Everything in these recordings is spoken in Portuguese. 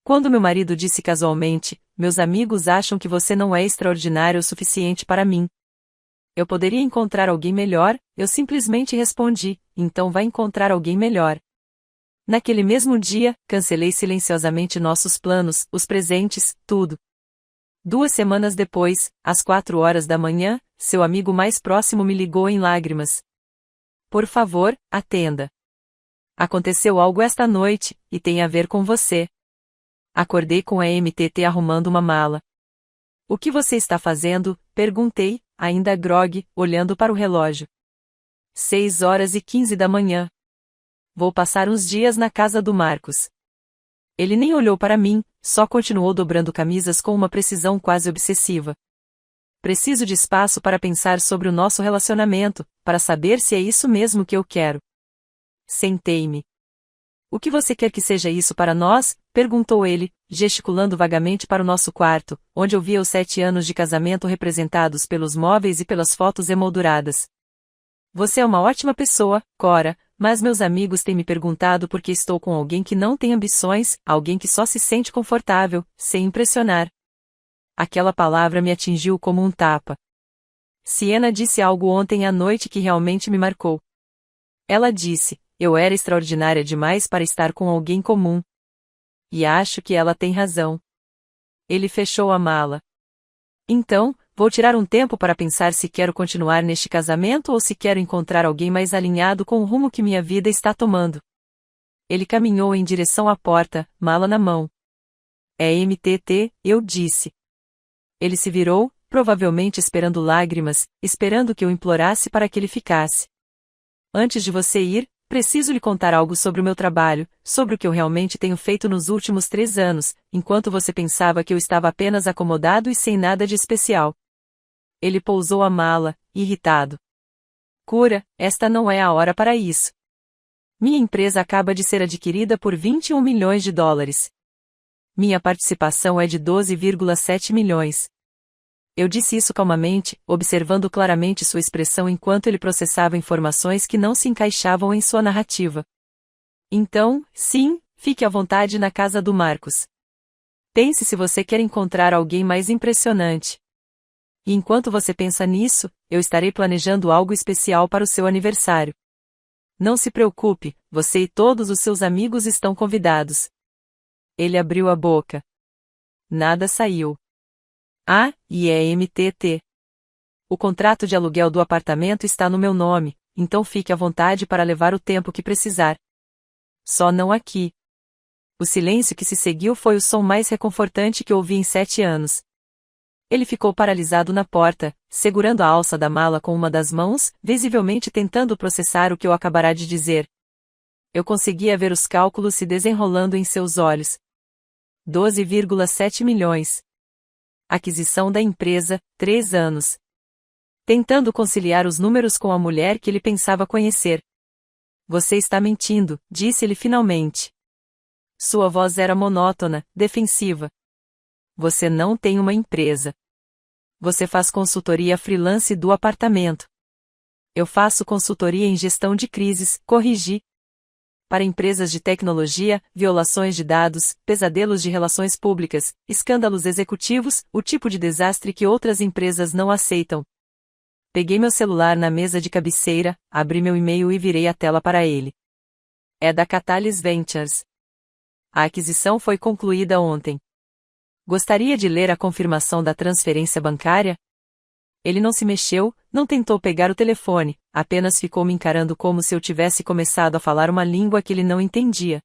Quando meu marido disse casualmente, meus amigos acham que você não é extraordinário o suficiente para mim. Eu poderia encontrar alguém melhor, eu simplesmente respondi, então vai encontrar alguém melhor. Naquele mesmo dia, cancelei silenciosamente nossos planos, os presentes, tudo. 2 semanas depois, às 4 horas da manhã, seu amigo mais próximo me ligou em lágrimas. Por favor, atenda. Aconteceu algo esta noite, e tem a ver com você. Acordei com a MTT arrumando uma mala. O que você está fazendo? Perguntei, ainda grogue, olhando para o relógio. 6h15 da manhã. Vou passar uns dias na casa do Marcos. Ele nem olhou para mim, só continuou dobrando camisas com uma precisão quase obsessiva. Preciso de espaço para pensar sobre o nosso relacionamento, para saber se é isso mesmo que eu quero. Sentei-me. O que você quer que seja isso para nós? Perguntou ele, gesticulando vagamente para o nosso quarto, onde eu via os 7 anos de casamento representados pelos móveis e pelas fotos emolduradas. Você é uma ótima pessoa, Cora, mas meus amigos têm me perguntado por que estou com alguém que não tem ambições, alguém que só se sente confortável, sem impressionar. Aquela palavra me atingiu como um tapa. Siena disse algo ontem à noite que realmente me marcou. Ela disse, eu era extraordinária demais para estar com alguém comum. E acho que ela tem razão. Ele fechou a mala. Então, vou tirar um tempo para pensar se quero continuar neste casamento ou se quero encontrar alguém mais alinhado com o rumo que minha vida está tomando. Ele caminhou em direção à porta, mala na mão. É MTT, eu disse. Ele se virou, provavelmente esperando lágrimas, esperando que eu implorasse para que ele ficasse. Antes de você ir, preciso lhe contar algo sobre o meu trabalho, sobre o que eu realmente tenho feito nos últimos 3 anos, enquanto você pensava que eu estava apenas acomodado e sem nada de especial. Ele pousou a mala, irritado. Cura, esta não é a hora para isso. Minha empresa acaba de ser adquirida por 21 milhões de dólares. Minha participação é de 12,7 milhões. Eu disse isso calmamente, observando claramente sua expressão enquanto ele processava informações que não se encaixavam em sua narrativa. Então, sim, fique à vontade na casa do Marcos. Pense se você quer encontrar alguém mais impressionante. E enquanto você pensa nisso, eu estarei planejando algo especial para o seu aniversário. Não se preocupe, você e todos os seus amigos estão convidados. Ele abriu a boca. Nada saiu. Ah, e é MTT. O contrato de aluguel do apartamento está no meu nome, então fique à vontade para levar o tempo que precisar. Só não aqui. O silêncio que se seguiu foi o som mais reconfortante que ouvi em 7 anos. Ele ficou paralisado na porta, segurando a alça da mala com uma das mãos, visivelmente tentando processar o que eu acabara de dizer. Eu conseguia ver os cálculos se desenrolando em seus olhos. 12,7 milhões. Aquisição da empresa, 3 anos. Tentando conciliar os números com a mulher que ele pensava conhecer. Você está mentindo, disse ele finalmente. Sua voz era monótona, defensiva. Você não tem uma empresa. Você faz consultoria freelance do apartamento. Eu faço consultoria em gestão de crises, corrigi. Para empresas de tecnologia, violações de dados, pesadelos de relações públicas, escândalos executivos, o tipo de desastre que outras empresas não aceitam. Peguei meu celular na mesa de cabeceira, abri meu e-mail e virei a tela para ele. É da Catalyst Ventures. A aquisição foi concluída ontem. Gostaria de ler a confirmação da transferência bancária? Ele não se mexeu, não tentou pegar o telefone, apenas ficou me encarando como se eu tivesse começado a falar uma língua que ele não entendia.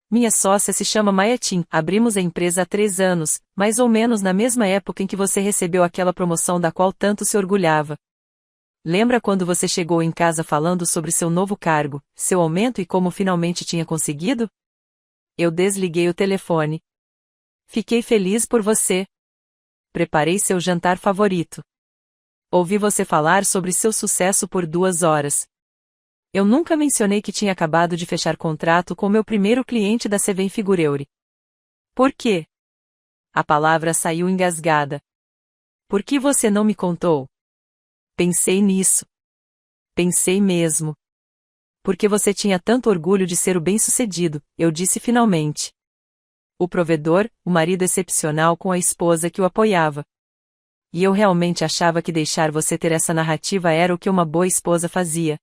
Minha sócia se chama Mayatin, abrimos a empresa há 3 anos, mais ou menos na mesma época em que você recebeu aquela promoção da qual tanto se orgulhava. Lembra quando você chegou em casa falando sobre seu novo cargo, seu aumento e como finalmente tinha conseguido? Eu desliguei o telefone. Fiquei feliz por você. Preparei seu jantar favorito. Ouvi você falar sobre seu sucesso por 2 horas. Eu nunca mencionei que tinha acabado de fechar contrato com meu primeiro cliente da Seven Figureuri. Por quê? A palavra saiu engasgada. Por que você não me contou? Pensei nisso. Pensei mesmo. Porque você tinha tanto orgulho de ser o bem-sucedido, eu disse finalmente. O provedor, o marido excepcional com a esposa que o apoiava. E eu realmente achava que deixar você ter essa narrativa era o que uma boa esposa fazia.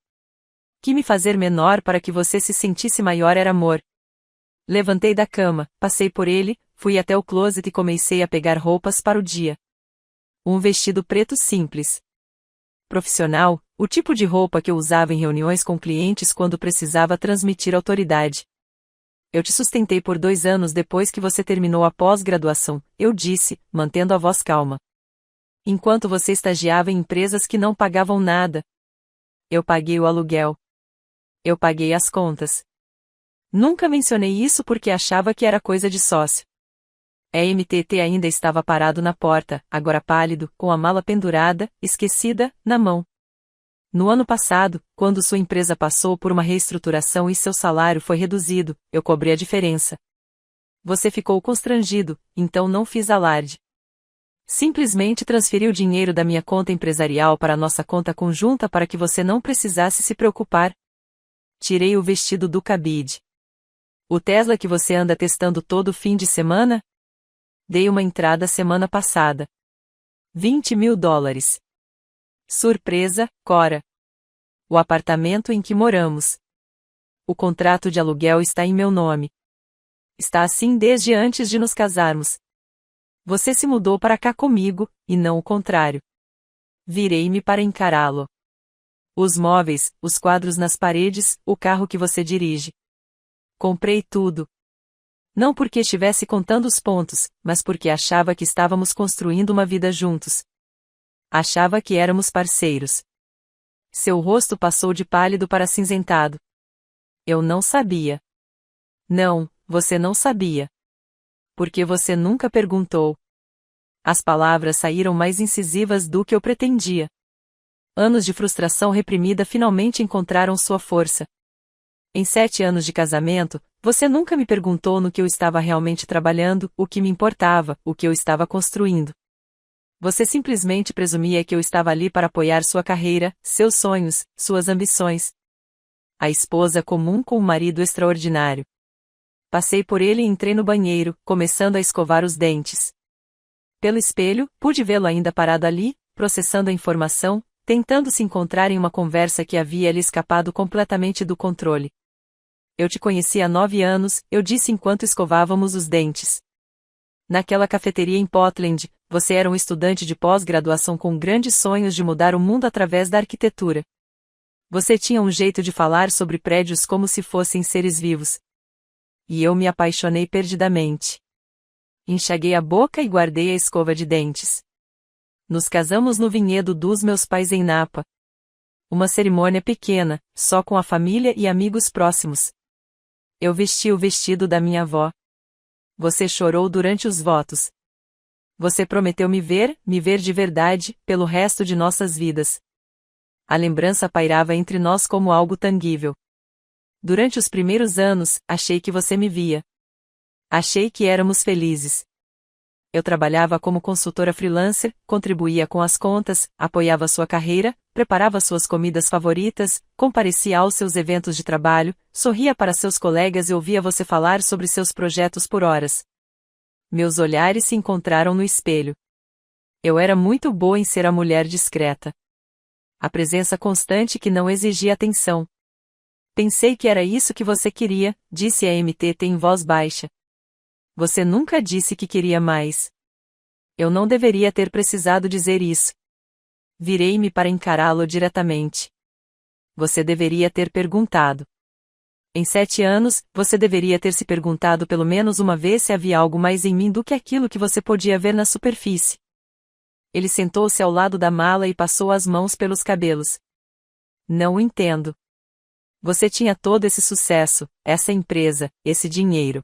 Que me fazer menor para que você se sentisse maior era amor. Levantei da cama, passei por ele, fui até o closet e comecei a pegar roupas para o dia. Um vestido preto simples. Profissional, o tipo de roupa que eu usava em reuniões com clientes quando precisava transmitir autoridade. Eu te sustentei por 2 anos depois que você terminou a pós-graduação, eu disse, mantendo a voz calma. Enquanto você estagiava em empresas que não pagavam nada. Eu paguei o aluguel. Eu paguei as contas. Nunca mencionei isso porque achava que era coisa de sócio. EMTT ainda estava parado na porta, agora pálido, com a mala pendurada, esquecida, na mão. No ano passado, quando sua empresa passou por uma reestruturação e seu salário foi reduzido, eu cobri a diferença. Você ficou constrangido, então não fiz alarde. Simplesmente transferi o dinheiro da minha conta empresarial para a nossa conta conjunta para que você não precisasse se preocupar. Tirei o vestido do cabide. O Tesla que você anda testando todo fim de semana? Dei uma entrada semana passada. $20.000. Surpresa, Cora. O apartamento em que moramos. O contrato de aluguel está em meu nome. Está assim desde antes de nos casarmos. Você se mudou para cá comigo, e não o contrário. Virei-me para encará-lo. Os móveis, os quadros nas paredes, o carro que você dirige. Comprei tudo. Não porque estivesse contando os pontos, mas porque achava que estávamos construindo uma vida juntos. Achava que éramos parceiros. Seu rosto passou de pálido para cinzentado. Eu não sabia. Não, você não sabia. Porque você nunca perguntou. As palavras saíram mais incisivas do que eu pretendia. Anos de frustração reprimida finalmente encontraram sua força. Em 7 anos de casamento, você nunca me perguntou no que eu estava realmente trabalhando, o que me importava, o que eu estava construindo. Você simplesmente presumia que eu estava ali para apoiar sua carreira, seus sonhos, suas ambições. A esposa comum com o marido extraordinário. Passei por ele e entrei no banheiro, começando a escovar os dentes. Pelo espelho, pude vê-lo ainda parado ali, processando a informação, tentando se encontrar em uma conversa que havia lhe escapado completamente do controle. Eu te conheci há 9 anos, eu disse enquanto escovávamos os dentes. Naquela cafeteria em Portland, você era um estudante de pós-graduação com grandes sonhos de mudar o mundo através da arquitetura. Você tinha um jeito de falar sobre prédios como se fossem seres vivos. E eu me apaixonei perdidamente. Enxaguei a boca e guardei a escova de dentes. Nos casamos no vinhedo dos meus pais em Napa. Uma cerimônia pequena, só com a família e amigos próximos. Eu vesti o vestido da minha avó. Você chorou durante os votos. Você prometeu me ver de verdade, pelo resto de nossas vidas. A lembrança pairava entre nós como algo tangível. Durante os primeiros anos, achei que você me via. Achei que éramos felizes. Eu trabalhava como consultora freelancer, contribuía com as contas, apoiava sua carreira, preparava suas comidas favoritas, comparecia aos seus eventos de trabalho, sorria para seus colegas e ouvia você falar sobre seus projetos por horas. Meus olhares se encontraram no espelho. Eu era muito boa em ser a mulher discreta. A presença constante que não exigia atenção. Pensei que era isso que você queria, disse a MTT em voz baixa. Você nunca disse que queria mais. Eu não deveria ter precisado dizer isso. Virei-me para encará-lo diretamente. Você deveria ter perguntado. Em 7 anos, você deveria ter se perguntado pelo menos uma vez se havia algo mais em mim do que aquilo que você podia ver na superfície. Ele sentou-se ao lado da mala e passou as mãos pelos cabelos. Não entendo. Você tinha todo esse sucesso, essa empresa, esse dinheiro.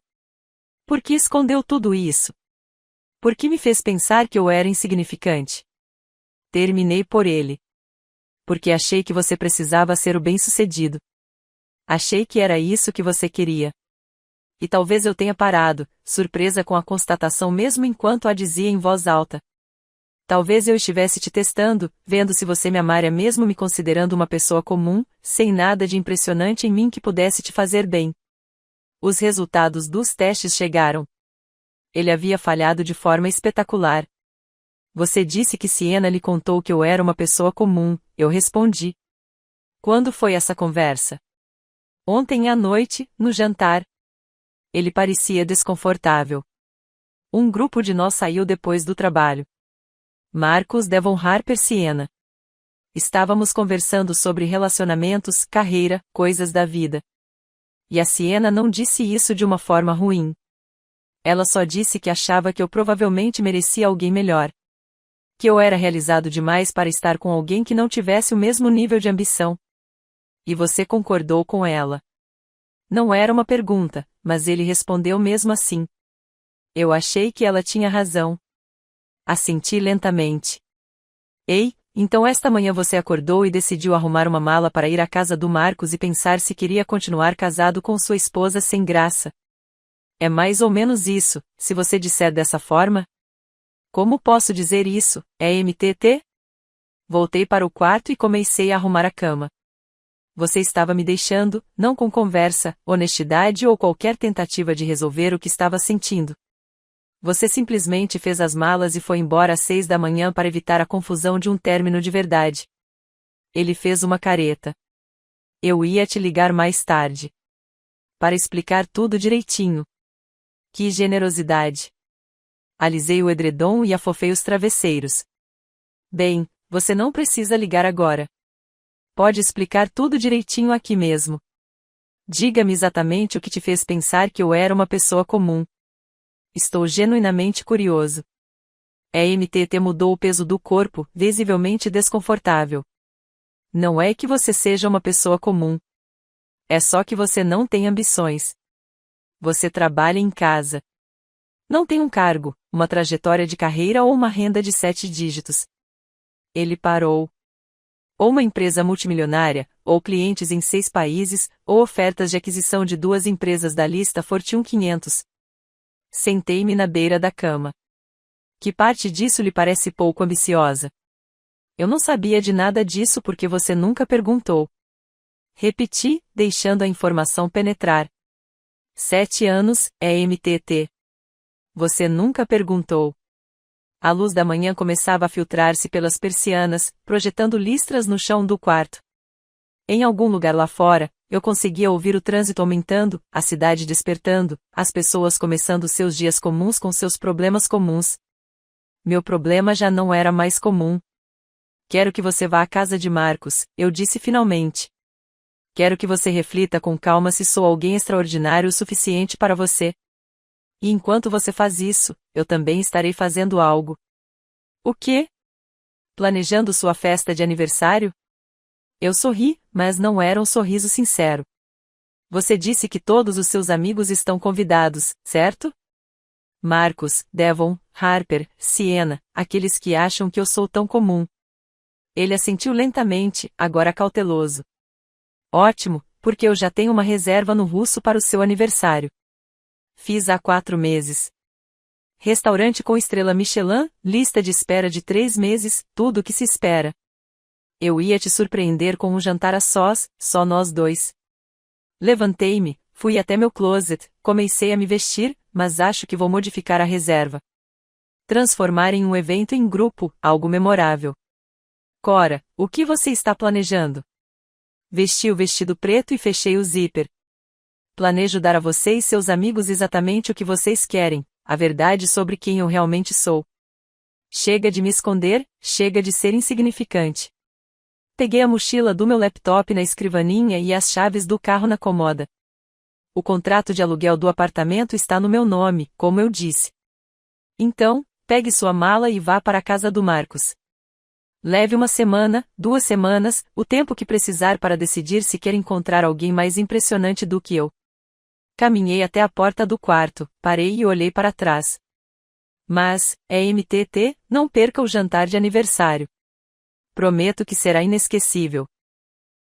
Por que escondeu tudo isso? Por que me fez pensar que eu era insignificante? Terminei por ele. Porque achei que você precisava ser o bem-sucedido. Achei que era isso que você queria. E talvez eu tenha parado, surpresa com a constatação mesmo enquanto a dizia em voz alta. Talvez eu estivesse te testando, vendo se você me amaria mesmo me considerando uma pessoa comum, sem nada de impressionante em mim que pudesse te fazer bem. Os resultados dos testes chegaram. Ele havia falhado de forma espetacular. Você disse que Siena lhe contou que eu era uma pessoa comum, eu respondi. Quando foi essa conversa? Ontem à noite, no jantar. Ele parecia desconfortável. Um grupo de nós saiu depois do trabalho. Marcus Devon Harper Siena. Estávamos conversando sobre relacionamentos, carreira, coisas da vida. E a Siena não disse isso de uma forma ruim. Ela só disse que achava que eu provavelmente merecia alguém melhor. Que eu era realizado demais para estar com alguém que não tivesse o mesmo nível de ambição. E você concordou com ela. Não era uma pergunta, mas ele respondeu mesmo assim. Eu achei que ela tinha razão. Assenti lentamente. Ei, então esta manhã você acordou e decidiu arrumar uma mala para ir à casa do Marcus e pensar se queria continuar casado com sua esposa sem graça. É mais ou menos isso, se você disser dessa forma? Como posso dizer isso, é MTT? Voltei para o quarto e comecei a arrumar a cama. Você estava me deixando, não com conversa, honestidade ou qualquer tentativa de resolver o que estava sentindo. Você simplesmente fez as malas e foi embora às 6 da manhã para evitar a confusão de um término de verdade. Ele fez uma careta. Eu ia te ligar mais tarde. Para explicar tudo direitinho. Que generosidade. Alisei o edredom e afofei os travesseiros. Bem, você não precisa ligar agora. Pode explicar tudo direitinho aqui mesmo. Diga-me exatamente o que te fez pensar que eu era uma pessoa comum. Estou genuinamente curioso. MTT mudou o peso do corpo, visivelmente desconfortável. Não é que você seja uma pessoa comum. É só que você não tem ambições. Você trabalha em casa. Não tem um cargo, uma trajetória de carreira ou uma renda de 7 dígitos. Ele parou. Ou uma empresa multimilionária, ou clientes em 6 países, ou ofertas de aquisição de 2 empresas da lista Fortune 500. Sentei-me na beira da cama. Que parte disso lhe parece pouco ambiciosa? Eu não sabia de nada disso porque você nunca perguntou. Repeti, deixando a informação penetrar. 7 anos, MTT. Você nunca perguntou. A luz da manhã começava a filtrar-se pelas persianas, projetando listras no chão do quarto. Em algum lugar lá fora, eu conseguia ouvir o trânsito aumentando, a cidade despertando, as pessoas começando seus dias comuns com seus problemas comuns. Meu problema já não era mais comum. Quero que você vá à casa de Marcus, eu disse finalmente. Quero que você reflita com calma se sou alguém extraordinário o suficiente para você. E enquanto você faz isso, eu também estarei fazendo algo. O quê? Planejando sua festa de aniversário? Eu sorri, mas não era um sorriso sincero. Você disse que todos os seus amigos estão convidados, certo? Marcus, Devon, Harper, Siena, aqueles que acham que eu sou tão comum. Ele assentiu lentamente, agora cauteloso. Ótimo, porque eu já tenho uma reserva no russo para o seu aniversário. Fiz há 4 meses. Restaurante com estrela Michelin, lista de espera de 3 meses, tudo o que se espera. Eu ia te surpreender com um jantar a sós, só nós dois. Levantei-me, fui até meu closet, comecei a me vestir, mas acho que vou modificar a reserva. Transformar em um evento em grupo, algo memorável. Cora, o que você está planejando? Vesti o vestido preto e fechei o zíper. Planejo dar a você e seus amigos exatamente o que vocês querem, a verdade sobre quem eu realmente sou. Chega de me esconder, chega de ser insignificante. Peguei a mochila do meu laptop na escrivaninha e as chaves do carro na comoda. O contrato de aluguel do apartamento está no meu nome, como eu disse. Então, pegue sua mala e vá para a casa do Marcus. Leve 1 semana, 2 semanas, o tempo que precisar para decidir se quer encontrar alguém mais impressionante do que eu. Caminhei até a porta do quarto, parei e olhei para trás. Mas, MTT, não perca o jantar de aniversário. Prometo que será inesquecível.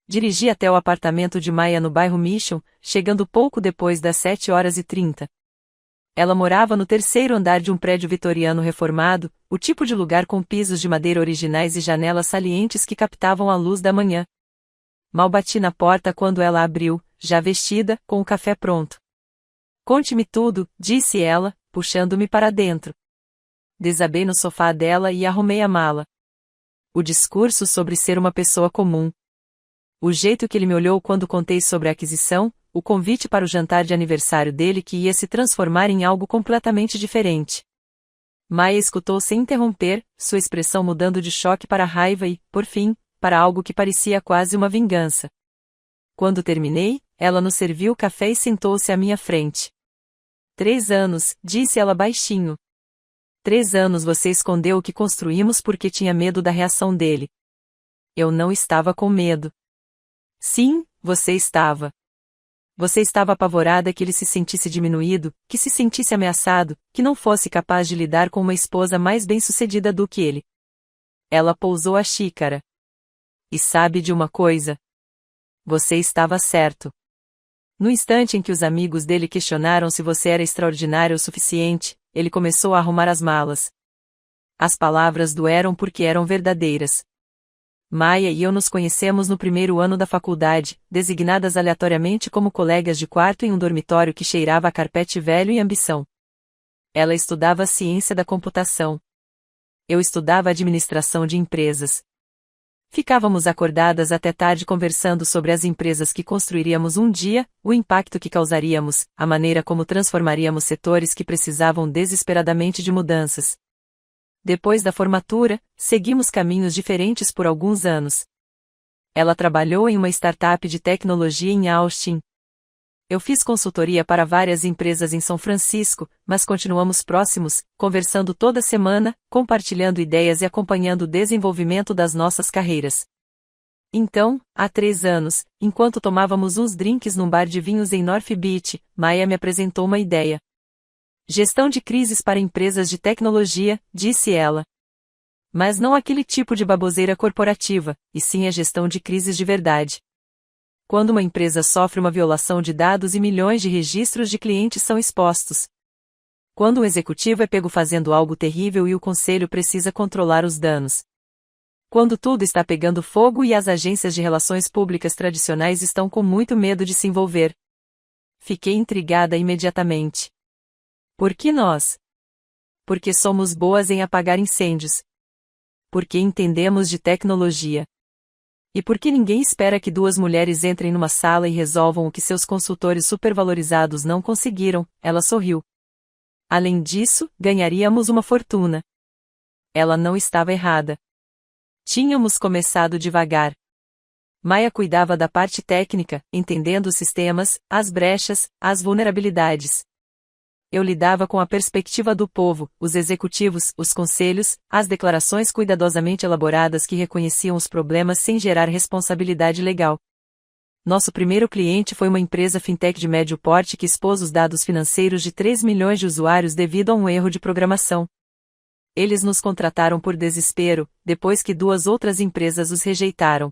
Dirigi até o apartamento de Maya no bairro Mission, chegando pouco depois das 7h30. Ela morava no 3º andar de um prédio vitoriano reformado, o tipo de lugar com pisos de madeira originais e janelas salientes que captavam a luz da manhã. Mal bati na porta quando ela abriu, já vestida, com o café pronto. Conte-me tudo, disse ela, puxando-me para dentro. Desabei no sofá dela e arrumei a mala. O discurso sobre ser uma pessoa comum. O jeito que ele me olhou quando contei sobre a aquisição, o convite para o jantar de aniversário dele que ia se transformar em algo completamente diferente. Maia escutou sem interromper, sua expressão mudando de choque para raiva e, por fim, para algo que parecia quase uma vingança. Quando terminei, ela nos serviu café e sentou-se à minha frente. 3 anos, disse ela baixinho. 3 anos você escondeu o que construímos porque tinha medo da reação dele. Eu não estava com medo. Sim, você estava. Você estava apavorada que ele se sentisse diminuído, que se sentisse ameaçado, que não fosse capaz de lidar com uma esposa mais bem-sucedida do que ele. Ela pousou a xícara. E sabe de uma coisa? Você estava certo. No instante em que os amigos dele questionaram se você era extraordinário o suficiente, ele começou a arrumar as malas. As palavras doeram porque eram verdadeiras. Maia e eu nos conhecemos no primeiro ano da faculdade, designadas aleatoriamente como colegas de quarto em um dormitório que cheirava a carpete velho e ambição. Ela estudava a ciência da computação. Eu estudava administração de empresas. Ficávamos acordadas até tarde conversando sobre as empresas que construiríamos um dia, o impacto que causaríamos, a maneira como transformaríamos setores que precisavam desesperadamente de mudanças. Depois da formatura, seguimos caminhos diferentes por alguns anos. Ela trabalhou em uma startup de tecnologia em Austin. Eu fiz consultoria para várias empresas em São Francisco, mas continuamos próximos, conversando toda semana, compartilhando ideias e acompanhando o desenvolvimento das nossas carreiras. Então, há 3 anos, enquanto tomávamos uns drinks num bar de vinhos em North Beach, Maia me apresentou uma ideia. Gestão de crises para empresas de tecnologia, disse ela. Mas não aquele tipo de baboseira corporativa, e sim a gestão de crises de verdade. Quando uma empresa sofre uma violação de dados e milhões de registros de clientes são expostos. Quando um executivo é pego fazendo algo terrível e o conselho precisa controlar os danos. Quando tudo está pegando fogo e as agências de relações públicas tradicionais estão com muito medo de se envolver. Fiquei intrigada imediatamente. Por que nós? Porque somos boas em apagar incêndios. Porque entendemos de tecnologia. E porque ninguém espera que 2 mulheres entrem numa sala e resolvam o que seus consultores supervalorizados não conseguiram, ela sorriu. Além disso, ganharíamos uma fortuna. Ela não estava errada. Tínhamos começado devagar. Maia cuidava da parte técnica, entendendo os sistemas, as brechas, as vulnerabilidades. Eu lidava com a perspectiva do povo, os executivos, os conselhos, as declarações cuidadosamente elaboradas que reconheciam os problemas sem gerar responsabilidade legal. Nosso primeiro cliente foi uma empresa fintech de médio porte que expôs os dados financeiros de 3 milhões de usuários devido a um erro de programação. Eles nos contrataram por desespero, depois que 2 outras empresas os rejeitaram.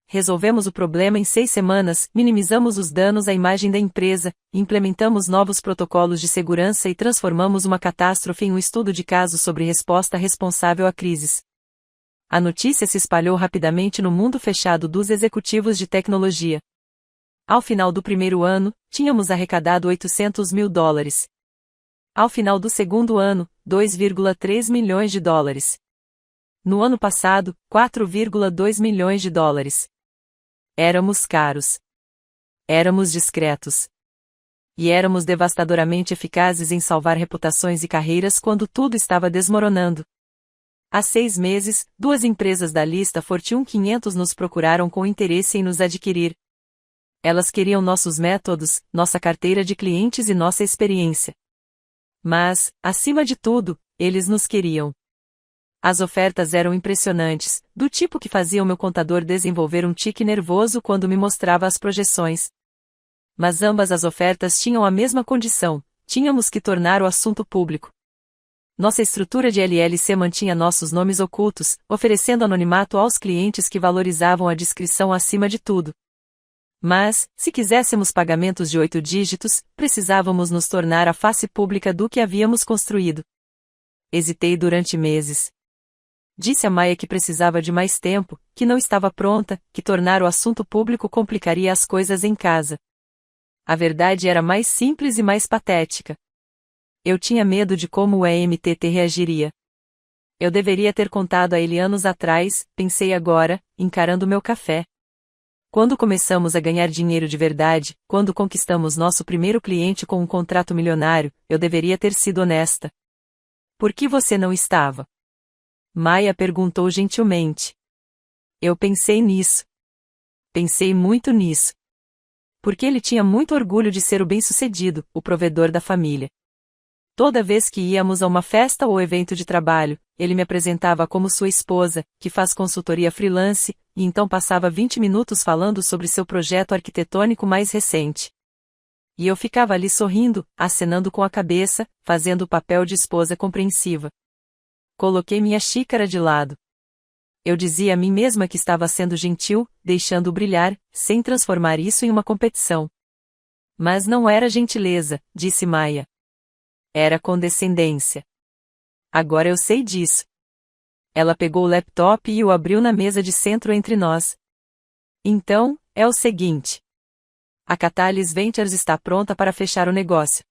Resolvemos o problema em 6 semanas, minimizamos os danos à imagem da empresa, implementamos novos protocolos de segurança e transformamos uma catástrofe em um estudo de caso sobre resposta responsável a crises. A notícia se espalhou rapidamente no mundo fechado dos executivos de tecnologia. Ao final do primeiro ano, tínhamos arrecadado $800 mil. Ao final do segundo ano, $2,3 milhões. No ano passado, $4,2 milhões. Éramos caros. Éramos discretos. E éramos devastadoramente eficazes em salvar reputações e carreiras quando tudo estava desmoronando. Há 6 meses, 2 empresas da lista Fortune 500 nos procuraram com interesse em nos adquirir. Elas queriam nossos métodos, nossa carteira de clientes e nossa experiência. Mas, acima de tudo, eles nos queriam. As ofertas eram impressionantes, do tipo que fazia o meu contador desenvolver um tique nervoso quando me mostrava as projeções. Mas ambas as ofertas tinham a mesma condição: tínhamos que tornar o assunto público. Nossa estrutura de LLC mantinha nossos nomes ocultos, oferecendo anonimato aos clientes que valorizavam a discrição acima de tudo. Mas, se quiséssemos pagamentos de 8 dígitos, precisávamos nos tornar a face pública do que havíamos construído. Hesitei durante meses. Disse a Maia que precisava de mais tempo, que não estava pronta, que tornar o assunto público complicaria as coisas em casa. A verdade era mais simples e mais patética. Eu tinha medo de como o EMTT reagiria. Eu deveria ter contado a ele anos atrás, pensei agora, encarando meu café. Quando começamos a ganhar dinheiro de verdade, quando conquistamos nosso primeiro cliente com um contrato milionário, eu deveria ter sido honesta. Por que você não estava? Maia perguntou gentilmente. Eu pensei nisso. Pensei muito nisso. Porque ele tinha muito orgulho de ser o bem-sucedido, o provedor da família. Toda vez que íamos a uma festa ou evento de trabalho, ele me apresentava como sua esposa, que faz consultoria freelance, e então passava 20 minutos falando sobre seu projeto arquitetônico mais recente. E eu ficava ali sorrindo, acenando com a cabeça, fazendo o papel de esposa compreensiva. Coloquei minha xícara de lado. Eu dizia a mim mesma que estava sendo gentil, deixando-o brilhar, sem transformar isso em uma competição. Mas não era gentileza, disse Maia. Era condescendência. Agora eu sei disso. Ela pegou o laptop e o abriu na mesa de centro entre nós. Então, é o seguinte. A Catalyst Ventures está pronta para fechar o negócio.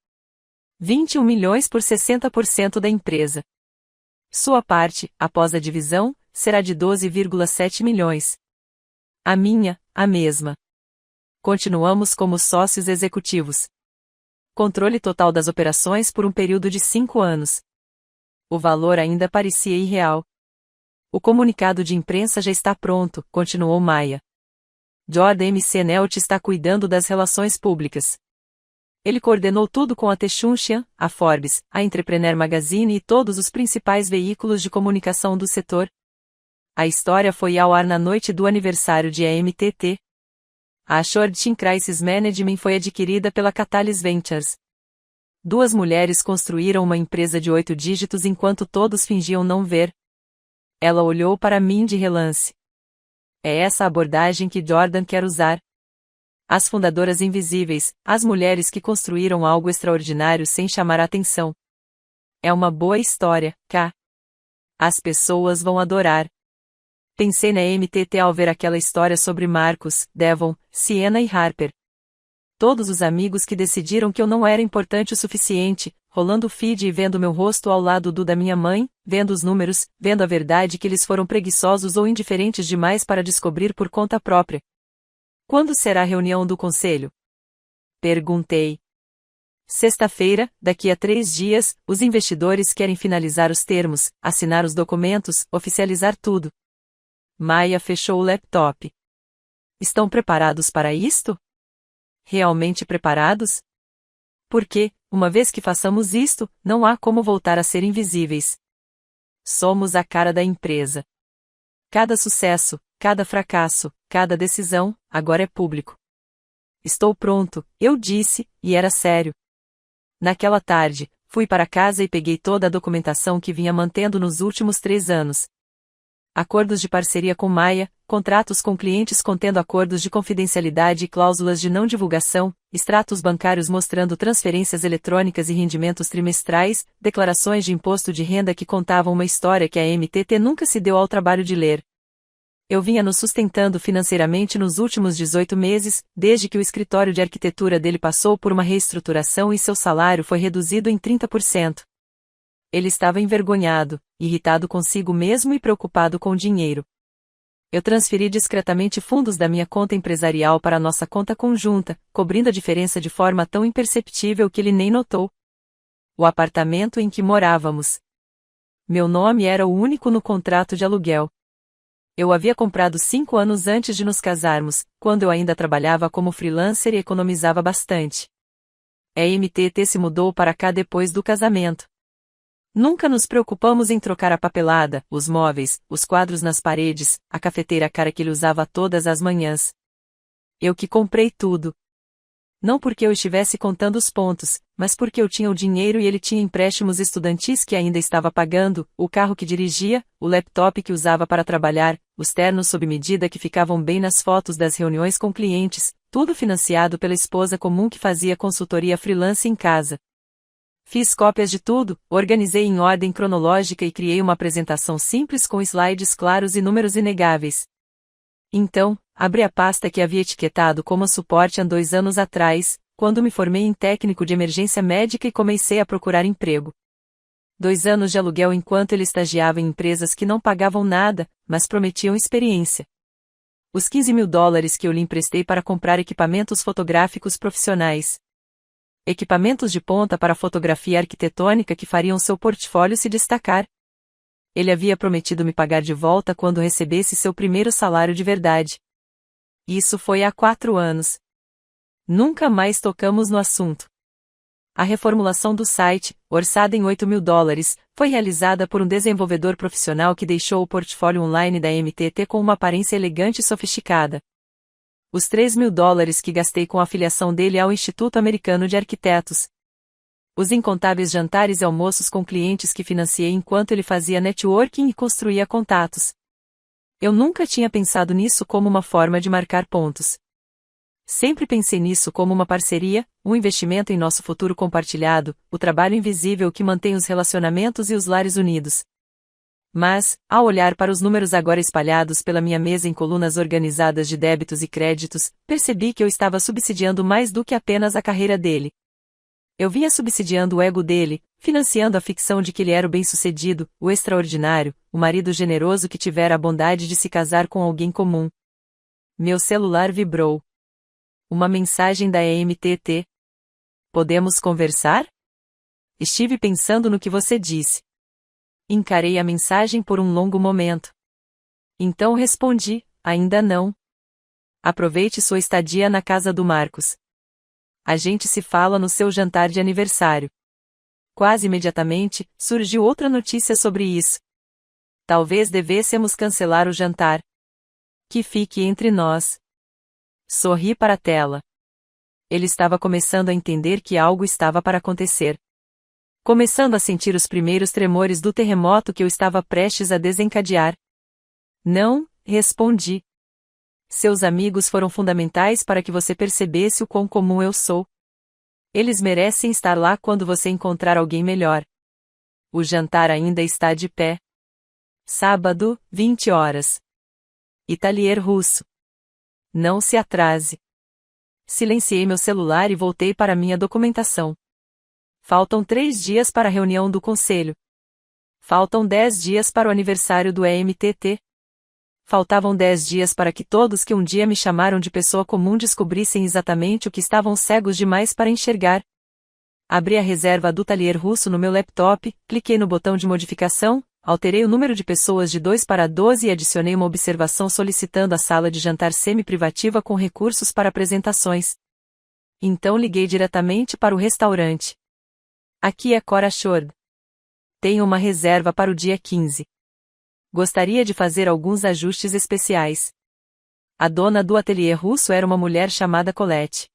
21 milhões por 60% da empresa. Sua parte, após a divisão, será de 12,7 milhões. A minha, a mesma. Continuamos como sócios executivos. Controle total das operações por um período de 5 anos. O valor ainda parecia irreal. O comunicado de imprensa já está pronto, continuou Maia. Jordan M. Nelt está cuidando das relações públicas. Ele coordenou tudo com a Techuntian, a Forbes, a Entrepreneur Magazine e todos os principais veículos de comunicação do setor. A história foi ao ar na noite do aniversário de EMTT. A Assured Crisis Management foi adquirida pela Catalyst Ventures. 2 mulheres construíram uma empresa de 8 dígitos enquanto todos fingiam não ver. Ela olhou para mim de relance. É essa a abordagem que Jordan quer usar. As fundadoras invisíveis, as mulheres que construíram algo extraordinário sem chamar a atenção. É uma boa história, K. As pessoas vão adorar. Pensei na MTT ao ver aquela história sobre Marcus, Devon, Sienna e Harper. Todos os amigos que decidiram que eu não era importante o suficiente, rolando o feed e vendo meu rosto ao lado do da minha mãe, vendo os números, vendo a verdade que eles foram preguiçosos ou indiferentes demais para descobrir por conta própria. Quando será a reunião do conselho? Perguntei. Sexta-feira, daqui a 3 dias, os investidores querem finalizar os termos, assinar os documentos, oficializar tudo. Maia fechou o laptop. Estão preparados para isto? Realmente preparados? Porque, uma vez que façamos isto, não há como voltar a ser invisíveis. Somos a cara da empresa. Cada sucesso, cada fracasso, cada decisão, agora é público. Estou pronto, eu disse, e era sério. Naquela tarde, fui para casa e peguei toda a documentação que vinha mantendo nos últimos 3 anos. Acordos de parceria com Maia, contratos com clientes contendo acordos de confidencialidade e cláusulas de não divulgação, extratos bancários mostrando transferências eletrônicas e rendimentos trimestrais, declarações de imposto de renda que contavam uma história que a MTT nunca se deu ao trabalho de ler. Eu vinha nos sustentando financeiramente nos últimos 18 meses, desde que o escritório de arquitetura dele passou por uma reestruturação e seu salário foi reduzido em 30%. Ele estava envergonhado, irritado consigo mesmo e preocupado com o dinheiro. Eu transferi discretamente fundos da minha conta empresarial para a nossa conta conjunta, cobrindo a diferença de forma tão imperceptível que ele nem notou. O apartamento em que morávamos. Meu nome era o único no contrato de aluguel. Eu havia comprado 5 anos antes de nos casarmos, quando eu ainda trabalhava como freelancer e economizava bastante. A MTT se mudou para cá depois do casamento. Nunca nos preocupamos em trocar a papelada, os móveis, os quadros nas paredes, a cafeteira cara que ele usava todas as manhãs. Eu que comprei tudo. Não porque eu estivesse contando os pontos, mas porque eu tinha o dinheiro e ele tinha empréstimos estudantis que ainda estava pagando, o carro que dirigia, o laptop que usava para trabalhar, os ternos sob medida que ficavam bem nas fotos das reuniões com clientes, tudo financiado pela esposa comum que fazia consultoria freelance em casa. Fiz cópias de tudo, organizei em ordem cronológica e criei uma apresentação simples com slides claros e números inegáveis. Então, abri a pasta que havia etiquetado como suporte há 2 anos atrás, quando me formei em técnico de emergência médica e comecei a procurar emprego. 2 anos de aluguel enquanto ele estagiava em empresas que não pagavam nada, mas prometiam experiência. Os $15.000 que eu lhe emprestei para comprar equipamentos fotográficos profissionais. Equipamentos de ponta para fotografia arquitetônica que fariam seu portfólio se destacar. Ele havia prometido me pagar de volta quando recebesse seu primeiro salário de verdade. Isso foi há 4 anos. Nunca mais tocamos no assunto. A reformulação do site, orçada em $8.000, foi realizada por um desenvolvedor profissional que deixou o portfólio online da MTT com uma aparência elegante e sofisticada. Os $3.000 que gastei com a afiliação dele ao Instituto Americano de Arquitetos. Os incontáveis jantares e almoços com clientes que financiei enquanto ele fazia networking e construía contatos. Eu nunca tinha pensado nisso como uma forma de marcar pontos. Sempre pensei nisso como uma parceria, um investimento em nosso futuro compartilhado, o trabalho invisível que mantém os relacionamentos e os lares unidos. Mas, ao olhar para os números agora espalhados pela minha mesa em colunas organizadas de débitos e créditos, percebi que eu estava subsidiando mais do que apenas a carreira dele. Eu vinha subsidiando o ego dele, financiando a ficção de que ele era o bem-sucedido, o extraordinário, o marido generoso que tivera a bondade de se casar com alguém comum. Meu celular vibrou. Uma mensagem da EMTT. Podemos conversar? Estive pensando no que você disse. Encarei a mensagem por um longo momento. Então respondi, ainda não. Aproveite sua estadia na casa do Marcos. A gente se fala no seu jantar de aniversário. Quase imediatamente, surgiu outra notícia sobre isso. Talvez devêssemos cancelar o jantar. Que fique entre nós. Sorri para a tela. Ele estava começando a entender que algo estava para acontecer. Começando a sentir os primeiros tremores do terremoto que eu estava prestes a desencadear. Não, respondi. Seus amigos foram fundamentais para que você percebesse o quão comum eu sou. Eles merecem estar lá quando você encontrar alguém melhor. O jantar ainda está de pé. Sábado, 20 horas. Ateliê russo. Não se atrase. Silenciei meu celular e voltei para minha documentação. Faltam 3 dias para a reunião do conselho. Faltam 10 dias para o aniversário do EMTT. Faltavam 10 dias para que todos que um dia me chamaram de pessoa comum descobrissem exatamente o que estavam cegos demais para enxergar. Abri a reserva do Ateliê russo no meu laptop, cliquei no botão de modificação, alterei o número de pessoas de 2 para 12 e adicionei uma observação solicitando a sala de jantar semi-privativa com recursos para apresentações. Então liguei diretamente para o restaurante. Aqui é Cora Shord. Tenho uma reserva para o dia 15. Gostaria de fazer alguns ajustes especiais. A dona do ateliê russo era uma mulher chamada Colette.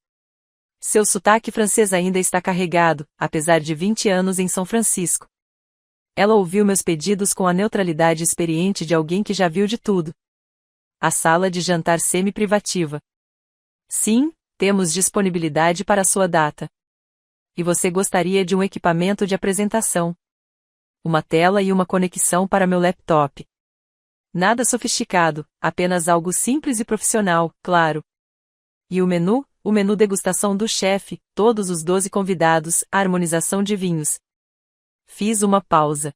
Seu sotaque francês ainda está carregado, apesar de 20 anos em São Francisco. Ela ouviu meus pedidos com a neutralidade experiente de alguém que já viu de tudo. A sala de jantar semi-privativa. Sim, temos disponibilidade para a sua data. E você gostaria de um equipamento de apresentação. Uma tela e uma conexão para meu laptop. Nada sofisticado, apenas algo simples e profissional, claro. E o menu degustação do chefe, todos os 12 convidados, a harmonização de vinhos. Fiz uma pausa.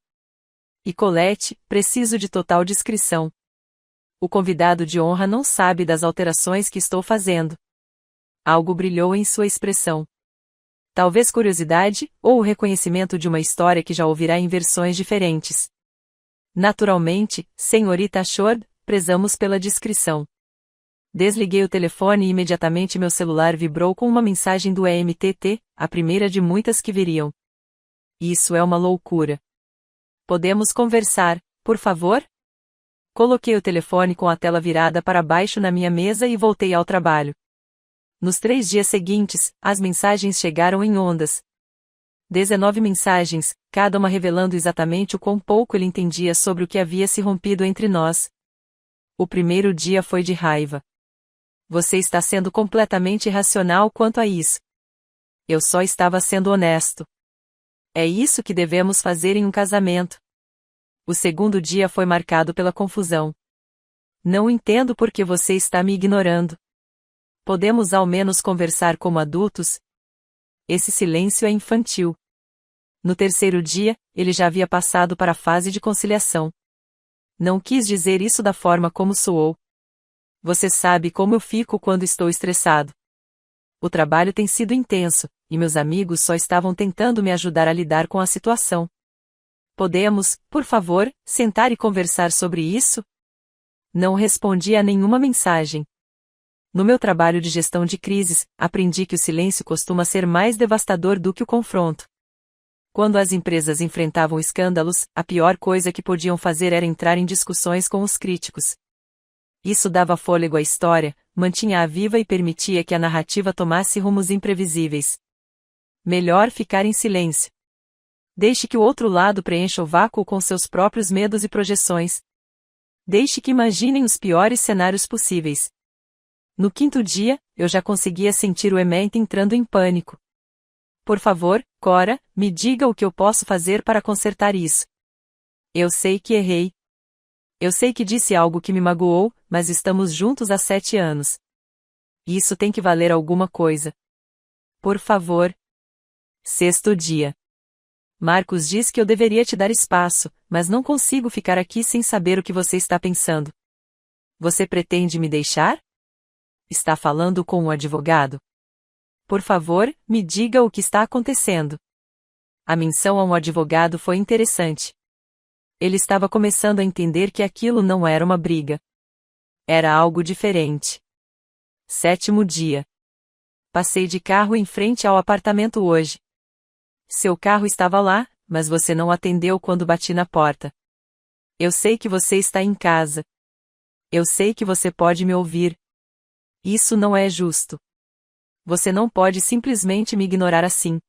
E Colette, preciso de total discrição. O convidado de honra não sabe das alterações que estou fazendo. Algo brilhou em sua expressão. Talvez curiosidade, ou o reconhecimento de uma história que já ouvirá em versões diferentes. Naturalmente, senhorita Shord, prezamos pela discrição. Desliguei o telefone e imediatamente meu celular vibrou com uma mensagem do EMTT, a primeira de muitas que viriam. Isso é uma loucura. Podemos conversar, por favor? Coloquei o telefone com a tela virada para baixo na minha mesa e voltei ao trabalho. Nos 3 dias seguintes, as mensagens chegaram em ondas. 19 mensagens, cada uma revelando exatamente o quão pouco ele entendia sobre o que havia se rompido entre nós. O primeiro dia foi de raiva. Você está sendo completamente irracional quanto a isso. Eu só estava sendo honesto. É isso que devemos fazer em um casamento. O segundo dia foi marcado pela confusão. Não entendo por que você está me ignorando. Podemos ao menos conversar como adultos, Esse silêncio é infantil. No terceiro dia, ele já havia passado para a fase de conciliação. Não quis dizer isso da forma como soou. Você sabe como eu fico quando estou estressado. O trabalho tem sido intenso, e meus amigos só estavam tentando me ajudar a lidar com a situação. Podemos, por favor, sentar e conversar sobre isso? Não respondi a nenhuma mensagem. No meu trabalho de gestão de crises, aprendi que o silêncio costuma ser mais devastador do que o confronto. Quando as empresas enfrentavam escândalos, a pior coisa que podiam fazer era entrar em discussões com os críticos. Isso dava fôlego à história, mantinha-a viva e permitia que a narrativa tomasse rumos imprevisíveis. Melhor ficar em silêncio. Deixe que o outro lado preencha o vácuo com seus próprios medos e projeções. Deixe que imaginem os piores cenários possíveis. No quinto dia, eu já conseguia sentir o Emmett entrando em pânico. Por favor, Cora, me diga o que eu posso fazer para consertar isso. Eu sei que errei. Eu sei que disse algo que me magoou, mas estamos juntos há 7 anos. Isso tem que valer alguma coisa. Por favor. Sexto dia. Marcos diz que eu deveria te dar espaço, mas não consigo ficar aqui sem saber o que você está pensando. Você pretende me deixar? Está falando com um advogado? Por favor, me diga o que está acontecendo. A menção a um advogado foi interessante. Ele estava começando a entender que aquilo não era uma briga. Era algo diferente. Sétimo dia. Passei de carro em frente ao apartamento hoje. Seu carro estava lá, mas você não atendeu quando bati na porta. Eu sei que você está em casa. Eu sei que você pode me ouvir. Isso não é justo. Você não pode simplesmente me ignorar assim.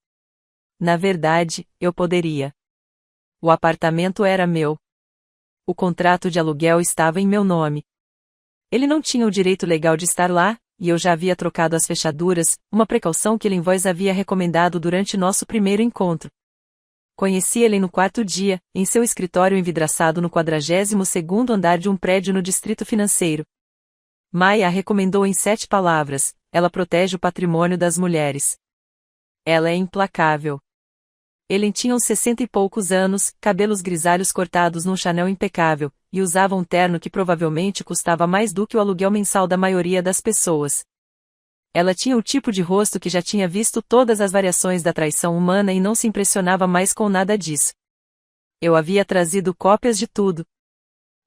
Na verdade, eu poderia. O apartamento era meu. O contrato de aluguel estava em meu nome. Ele não tinha o direito legal de estar lá, e eu já havia trocado as fechaduras, uma precaução que Lenvois havia recomendado durante nosso primeiro encontro. Conheci ele no quarto dia, em seu escritório envidraçado no 42º andar de um prédio no distrito financeiro. Maia a recomendou em 7 palavras: ela protege o patrimônio das mulheres. Ela é implacável. Ele tinha uns 60 e poucos anos, cabelos grisalhos cortados num Chanel impecável, e usava um terno que provavelmente custava mais do que o aluguel mensal da maioria das pessoas. Ela tinha o tipo de rosto que já tinha visto todas as variações da traição humana e não se impressionava mais com nada disso. Eu havia trazido cópias de tudo.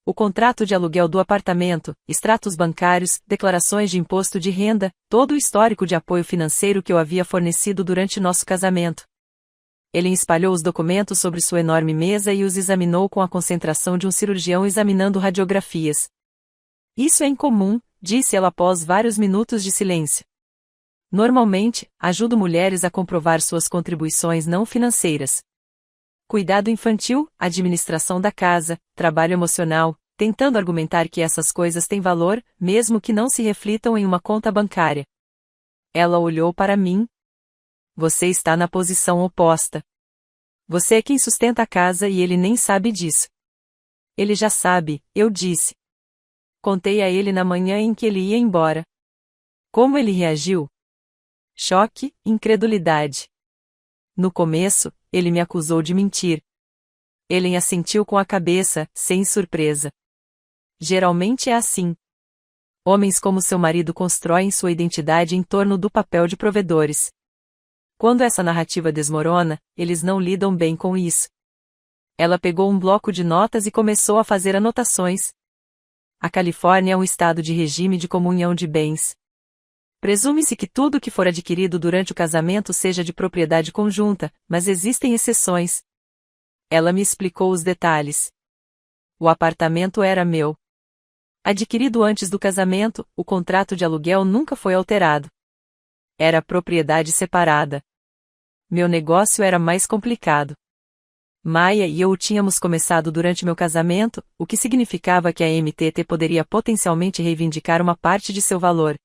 O contrato de aluguel do apartamento, extratos bancários, declarações de imposto de renda, todo o histórico de apoio financeiro que eu havia fornecido durante nosso casamento. Ele espalhou os documentos sobre sua enorme mesa e os examinou com a concentração de um cirurgião examinando radiografias. Isso é incomum, disse ela após vários minutos de silêncio. Normalmente, ajudo mulheres a comprovar suas contribuições não financeiras. Cuidado infantil, administração da casa, trabalho emocional, tentando argumentar que essas coisas têm valor, mesmo que não se reflitam em uma conta bancária. Ela olhou para mim. Você está na posição oposta. Você é quem sustenta a casa e ele nem sabe disso. Ele já sabe, eu disse. Contei a ele na manhã em que ele ia embora. Como ele reagiu? Choque, incredulidade. No começo, ele me acusou de mentir. Ele assentiu com a cabeça, sem surpresa. Geralmente é assim. Homens como seu marido constroem sua identidade em torno do papel de provedores. Quando essa narrativa desmorona, eles não lidam bem com isso. Ela pegou um bloco de notas e começou a fazer anotações. A Califórnia é um estado de regime de comunhão de bens. Presume-se que tudo que for adquirido durante o casamento seja de propriedade conjunta, mas existem exceções. Ela me explicou os detalhes. O apartamento era meu. Adquirido antes do casamento, o contrato de aluguel nunca foi alterado. Era propriedade separada. Meu negócio era mais complicado. Maia e eu o tínhamos começado durante meu casamento, o que significava que a MTT poderia potencialmente reivindicar uma parte de seu valor.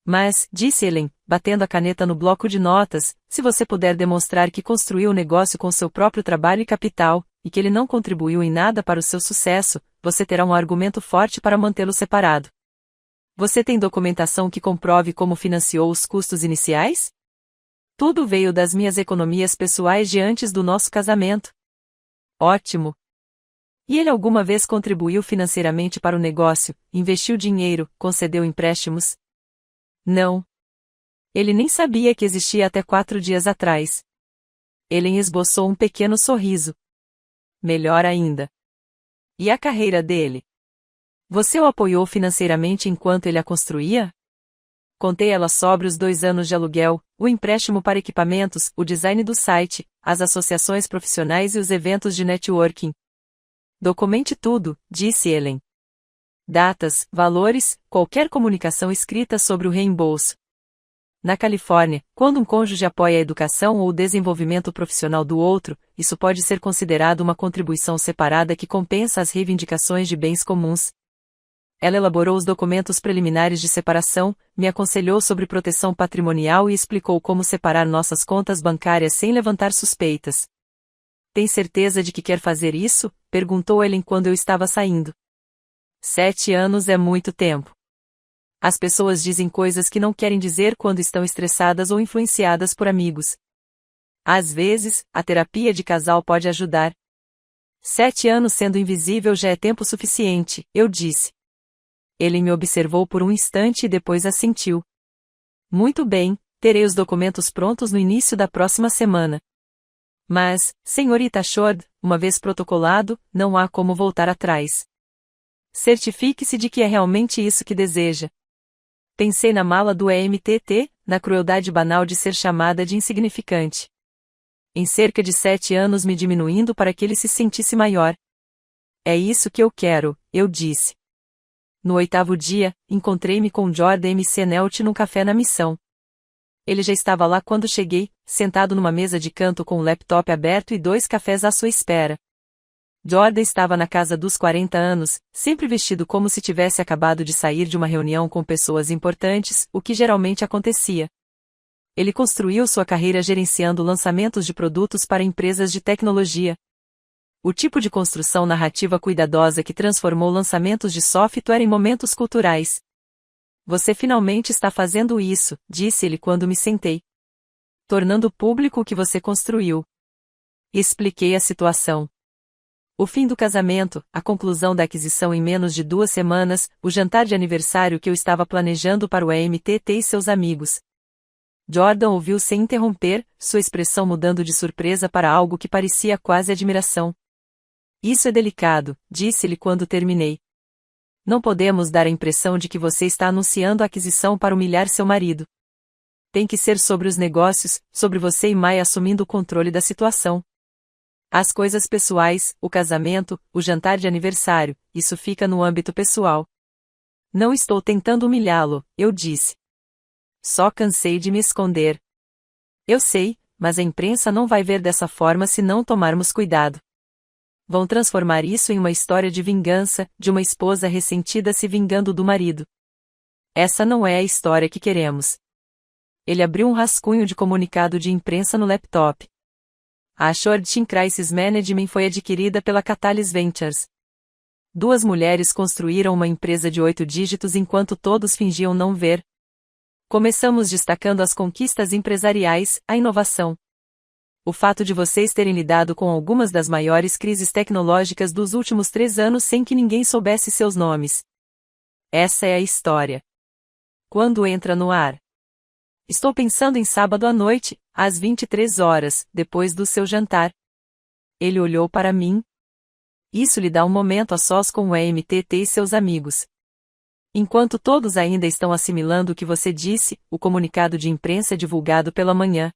Mas, disse Ellen, batendo a caneta no bloco de notas, se você puder demonstrar que construiu o negócio com seu próprio trabalho e capital, e que ele não contribuiu em nada para o seu sucesso, você terá um argumento forte para mantê-lo separado. Você tem documentação que comprove como financiou os custos iniciais? Tudo veio das minhas economias pessoais de antes do nosso casamento. Ótimo! E ele alguma vez contribuiu financeiramente para o negócio, investiu dinheiro, concedeu empréstimos? Não. Ele nem sabia que existia até 4 dias atrás. Ellen esboçou um pequeno sorriso. Melhor ainda. E a carreira dele? Você o apoiou financeiramente enquanto ele a construía? Contei ela sobre os 2 anos de aluguel, o empréstimo para equipamentos, o design do site, as associações profissionais e os eventos de networking. Documente tudo, disse Ellen. Datas, valores, qualquer comunicação escrita sobre o reembolso. Na Califórnia, quando um cônjuge apoia a educação ou o desenvolvimento profissional do outro, isso pode ser considerado uma contribuição separada que compensa as reivindicações de bens comuns. Ela elaborou os documentos preliminares de separação, me aconselhou sobre proteção patrimonial e explicou como separar nossas contas bancárias sem levantar suspeitas. Tem certeza de que quer fazer isso? Perguntou Ellen quando eu estava saindo. 7 anos é muito tempo. As pessoas dizem coisas que não querem dizer quando estão estressadas ou influenciadas por amigos. Às vezes, a terapia de casal pode ajudar. 7 anos sendo invisível já é tempo suficiente, eu disse. Ele me observou por um instante e depois assentiu. Muito bem, terei os documentos prontos no início da próxima semana. Mas, senhorita Shord, uma vez protocolado, não há como voltar atrás. Certifique-se de que é realmente isso que deseja. Pensei na mala do EMTT, na crueldade banal de ser chamada de insignificante. Em cerca de 7 anos me diminuindo para que ele se sentisse maior. É isso que eu quero, eu disse. No 8º dia, encontrei-me com Jordan McNulty num café na missão. Ele já estava lá quando cheguei, sentado numa mesa de canto com o laptop aberto e 2 cafés à sua espera. Jordan estava na casa dos 40 anos, sempre vestido como se tivesse acabado de sair de uma reunião com pessoas importantes, o que geralmente acontecia. Ele construiu sua carreira gerenciando lançamentos de produtos para empresas de tecnologia. O tipo de construção narrativa cuidadosa que transformou lançamentos de software em momentos culturais. Você finalmente está fazendo isso, disse ele quando me sentei. Tornando público o que você construiu. Expliquei a situação. O fim do casamento, a conclusão da aquisição em menos de 2 semanas, o jantar de aniversário que eu estava planejando para o EMTT e seus amigos. Jordan ouviu sem interromper, sua expressão mudando de surpresa para algo que parecia quase admiração. Isso é delicado, disse-lhe quando terminei. Não podemos dar a impressão de que você está anunciando a aquisição para humilhar seu marido. Tem que ser sobre os negócios, sobre você e Mai assumindo o controle da situação. As coisas pessoais, o casamento, o jantar de aniversário, isso fica no âmbito pessoal. Não estou tentando humilhá-lo, eu disse. Só cansei de me esconder. Eu sei, mas a imprensa não vai ver dessa forma se não tomarmos cuidado. Vão transformar isso em uma história de vingança, de uma esposa ressentida se vingando do marido. Essa não é a história que queremos. Ele abriu um rascunho de comunicado de imprensa no laptop. A Short-Team Crisis Management foi adquirida pela Catalyst Ventures. 2 mulheres construíram uma empresa de 8 dígitos enquanto todos fingiam não ver. Começamos destacando as conquistas empresariais, a inovação. O fato de vocês terem lidado com algumas das maiores crises tecnológicas dos últimos 3 anos sem que ninguém soubesse seus nomes. Essa é a história. Quando entra no ar? Estou pensando em sábado à noite, às 23 horas, depois do seu jantar. Ele olhou para mim. Isso lhe dá um momento a sós com o EMTT e seus amigos. Enquanto todos ainda estão assimilando o que você disse, o comunicado de imprensa é divulgado pela manhã.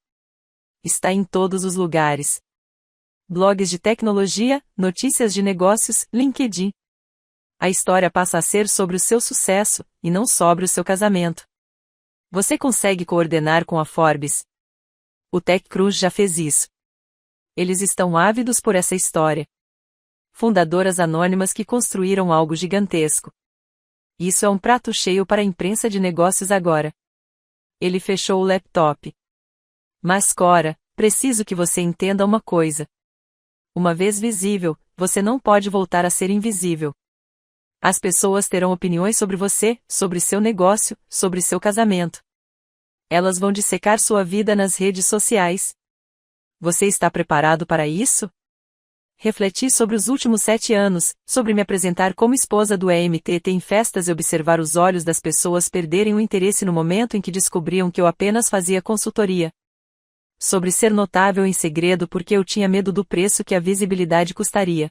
Está em todos os lugares. Blogs de tecnologia, notícias de negócios, LinkedIn. A história passa a ser sobre o seu sucesso, e não sobre o seu casamento. Você consegue coordenar com a Forbes? O TechCrunch já fez isso. Eles estão ávidos por essa história. Fundadoras anônimas que construíram algo gigantesco. Isso é um prato cheio para a imprensa de negócios agora. Ele fechou o laptop. Mas Cora, preciso que você entenda uma coisa. Uma vez visível, você não pode voltar a ser invisível. As pessoas terão opiniões sobre você, sobre seu negócio, sobre seu casamento. Elas vão dissecar sua vida nas redes sociais. Você está preparado para isso? Refleti sobre os últimos 7 anos, sobre me apresentar como esposa do EMTT em festas e observar os olhos das pessoas perderem o interesse no momento em que descobriam que eu apenas fazia consultoria. Sobre ser notável em segredo porque eu tinha medo do preço que a visibilidade custaria.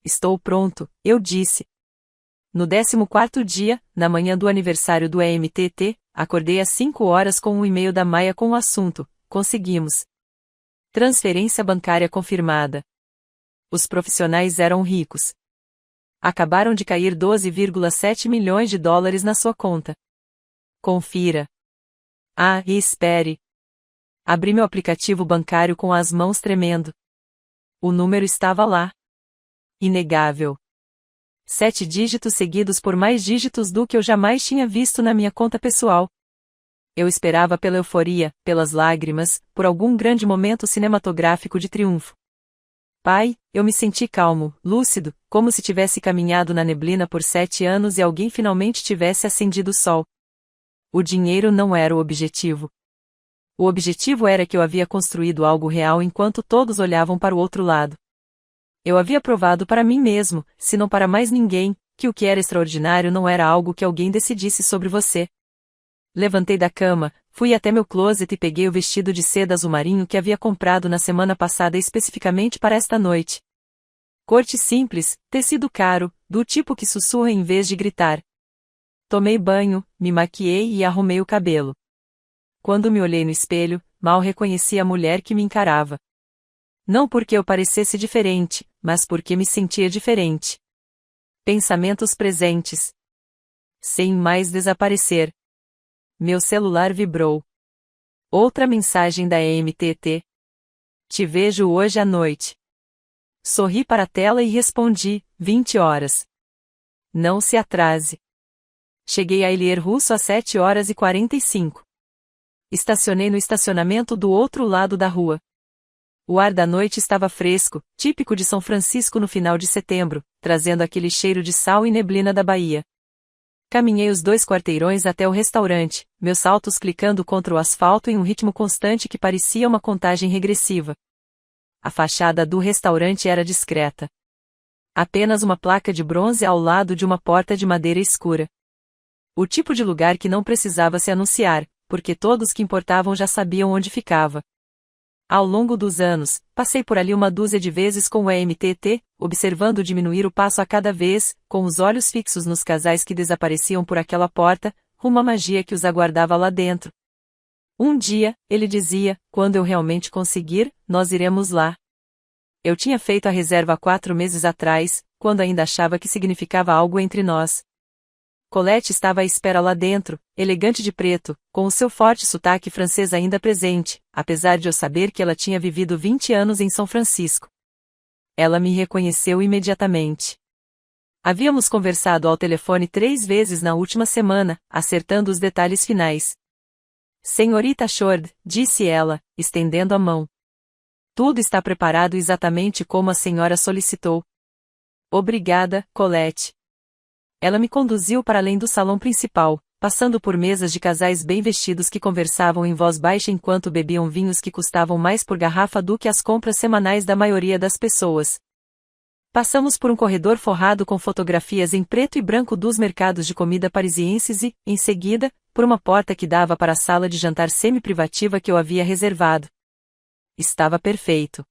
Estou pronto, eu disse. No 14º dia, na manhã do aniversário do EMTT, acordei às 5 horas com um e-mail da Maia com o assunto: conseguimos. Transferência bancária confirmada. Os profissionais eram ricos. Acabaram de cair 12,7 milhões de dólares na sua conta. Confira. Ah, e espere. Abri meu aplicativo bancário com as mãos tremendo. O número estava lá. Inegável. 7 dígitos seguidos por mais dígitos do que eu jamais tinha visto na minha conta pessoal. Eu esperava pela euforia, pelas lágrimas, por algum grande momento cinematográfico de triunfo. Pai, eu me senti calmo, lúcido, como se tivesse caminhado na neblina por 7 anos e alguém finalmente tivesse acendido o sol. O dinheiro não era o objetivo. O objetivo era que eu havia construído algo real enquanto todos olhavam para o outro lado. Eu havia provado para mim mesmo, se não para mais ninguém, que o que era extraordinário não era algo que alguém decidisse sobre você. Levantei da cama, fui até meu closet e peguei o vestido de seda azul marinho que havia comprado na semana passada especificamente para esta noite. Corte simples, tecido caro, do tipo que sussurra em vez de gritar. Tomei banho, me maquiei e arrumei o cabelo. Quando me olhei no espelho, mal reconheci a mulher que me encarava. Não porque eu parecesse diferente, mas porque me sentia diferente. Pensamentos presentes. Sem mais desaparecer. Meu celular vibrou. Outra mensagem da EMTT. Te vejo hoje à noite. Sorri para a tela e respondi, 20 horas. Não se atrase. Cheguei a Elier Russo às 7h45. Estacionei no estacionamento do outro lado da rua. O ar da noite estava fresco, típico de São Francisco no final de setembro, trazendo aquele cheiro de sal e neblina da Bahia. Caminhei os 2 quarteirões até o restaurante, meus saltos clicando contra o asfalto em um ritmo constante que parecia uma contagem regressiva. A fachada do restaurante era discreta. Apenas uma placa de bronze ao lado de uma porta de madeira escura. O tipo de lugar que não precisava se anunciar, porque todos que importavam já sabiam onde ficava. Ao longo dos anos, passei por ali uma dúzia de vezes com o EMTT, observando diminuir o passo a cada vez, com os olhos fixos nos casais que desapareciam por aquela porta, rumo à magia que os aguardava lá dentro. Um dia, ele dizia, quando eu realmente conseguir, nós iremos lá. Eu tinha feito a reserva há 4 meses atrás, quando ainda achava que significava algo entre nós. Colette estava à espera lá dentro, elegante de preto, com o seu forte sotaque francês ainda presente, apesar de eu saber que ela tinha vivido 20 anos em São Francisco. Ela me reconheceu imediatamente. Havíamos conversado ao telefone 3 vezes na última semana, acertando os detalhes finais. Senhorita Shord, disse ela, estendendo a mão. Tudo está preparado exatamente como a senhora solicitou. Obrigada, Colette. Ela me conduziu para além do salão principal, passando por mesas de casais bem vestidos que conversavam em voz baixa enquanto bebiam vinhos que custavam mais por garrafa do que as compras semanais da maioria das pessoas. Passamos por um corredor forrado com fotografias em preto e branco dos mercados de comida parisienses e, em seguida, por uma porta que dava para a sala de jantar semi-privativa que eu havia reservado. Estava perfeito.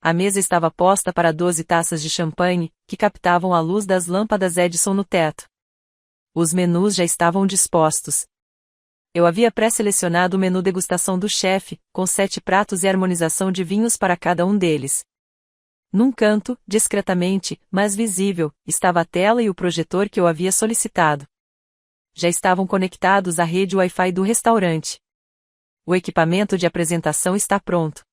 A mesa estava posta para 12 taças de champanhe, que captavam a luz das lâmpadas Edison no teto. Os menus já estavam dispostos. Eu havia pré-selecionado o menu degustação do chefe, com 7 pratos e harmonização de vinhos para cada um deles. Num canto, discretamente, mas visível, estava a tela e o projetor que eu havia solicitado. Já estavam conectados à rede Wi-Fi do restaurante. O equipamento de apresentação está pronto.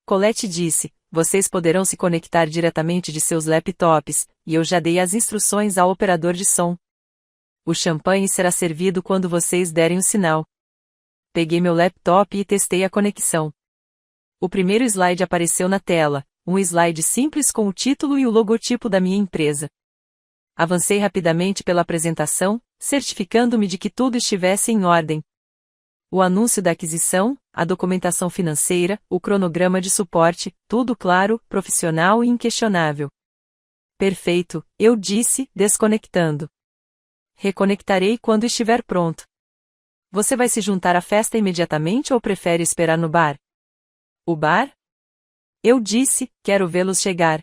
Colette disse, vocês poderão se conectar diretamente de seus laptops, e eu já dei as instruções ao operador de som. O champanhe será servido quando vocês derem o sinal. Peguei meu laptop e testei a conexão. O primeiro slide apareceu na tela, um slide simples com o título e o logotipo da minha empresa. Avancei rapidamente pela apresentação, certificando-me de que tudo estivesse em ordem. O anúncio da aquisição, a documentação financeira, o cronograma de suporte, tudo claro, profissional e inquestionável. Perfeito, eu disse, desconectando. Reconectarei quando estiver pronto. Você vai se juntar à festa imediatamente ou prefere esperar no bar? O bar? Eu disse, quero vê-los chegar.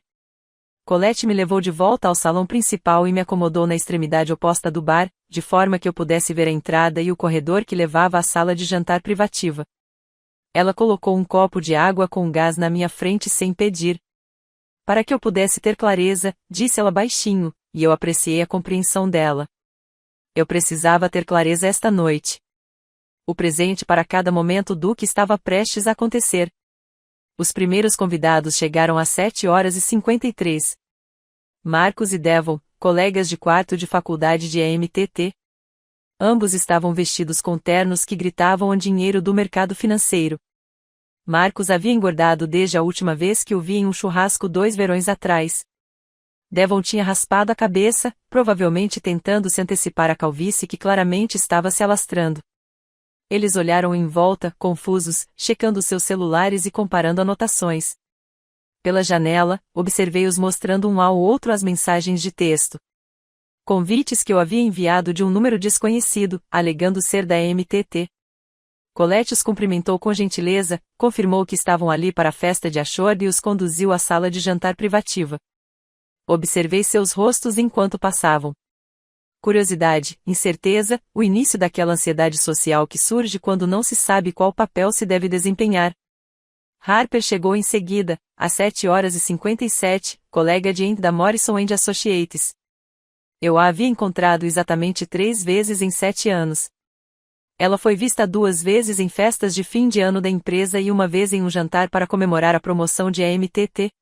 Colette me levou de volta ao salão principal e me acomodou na extremidade oposta do bar, de forma que eu pudesse ver a entrada e o corredor que levava à sala de jantar privativa. Ela colocou um copo de água com gás na minha frente sem pedir. Para que eu pudesse ter clareza, disse ela baixinho, e eu apreciei a compreensão dela. Eu precisava ter clareza esta noite. O presente para cada momento do que estava prestes a acontecer. Os primeiros convidados chegaram às 7h53. Marcos e Devon, colegas de quarto de faculdade de EMTT. Ambos estavam vestidos com ternos que gritavam o dinheiro do mercado financeiro. Marcos havia engordado desde a última vez que o vi em um churrasco 2 verões atrás. Devon tinha raspado a cabeça, provavelmente tentando se antecipar à calvície que claramente estava se alastrando. Eles olharam em volta, confusos, checando seus celulares e comparando anotações. Pela janela, observei-os mostrando um ao outro as mensagens de texto. Convites que eu havia enviado de um número desconhecido, alegando ser da MTT. Colette os cumprimentou com gentileza, confirmou que estavam ali para a festa de Ashore e os conduziu à sala de jantar privativa. Observei seus rostos enquanto passavam. Curiosidade, incerteza, o início daquela ansiedade social que surge quando não se sabe qual papel se deve desempenhar. Harper chegou em seguida, às 7h57, colega de da Morrison & Associates. Eu a havia encontrado exatamente 3 vezes em 7 anos. Ela foi vista 2 vezes em festas de fim de ano da empresa e 1 vez em um jantar para comemorar a promoção de AMTT.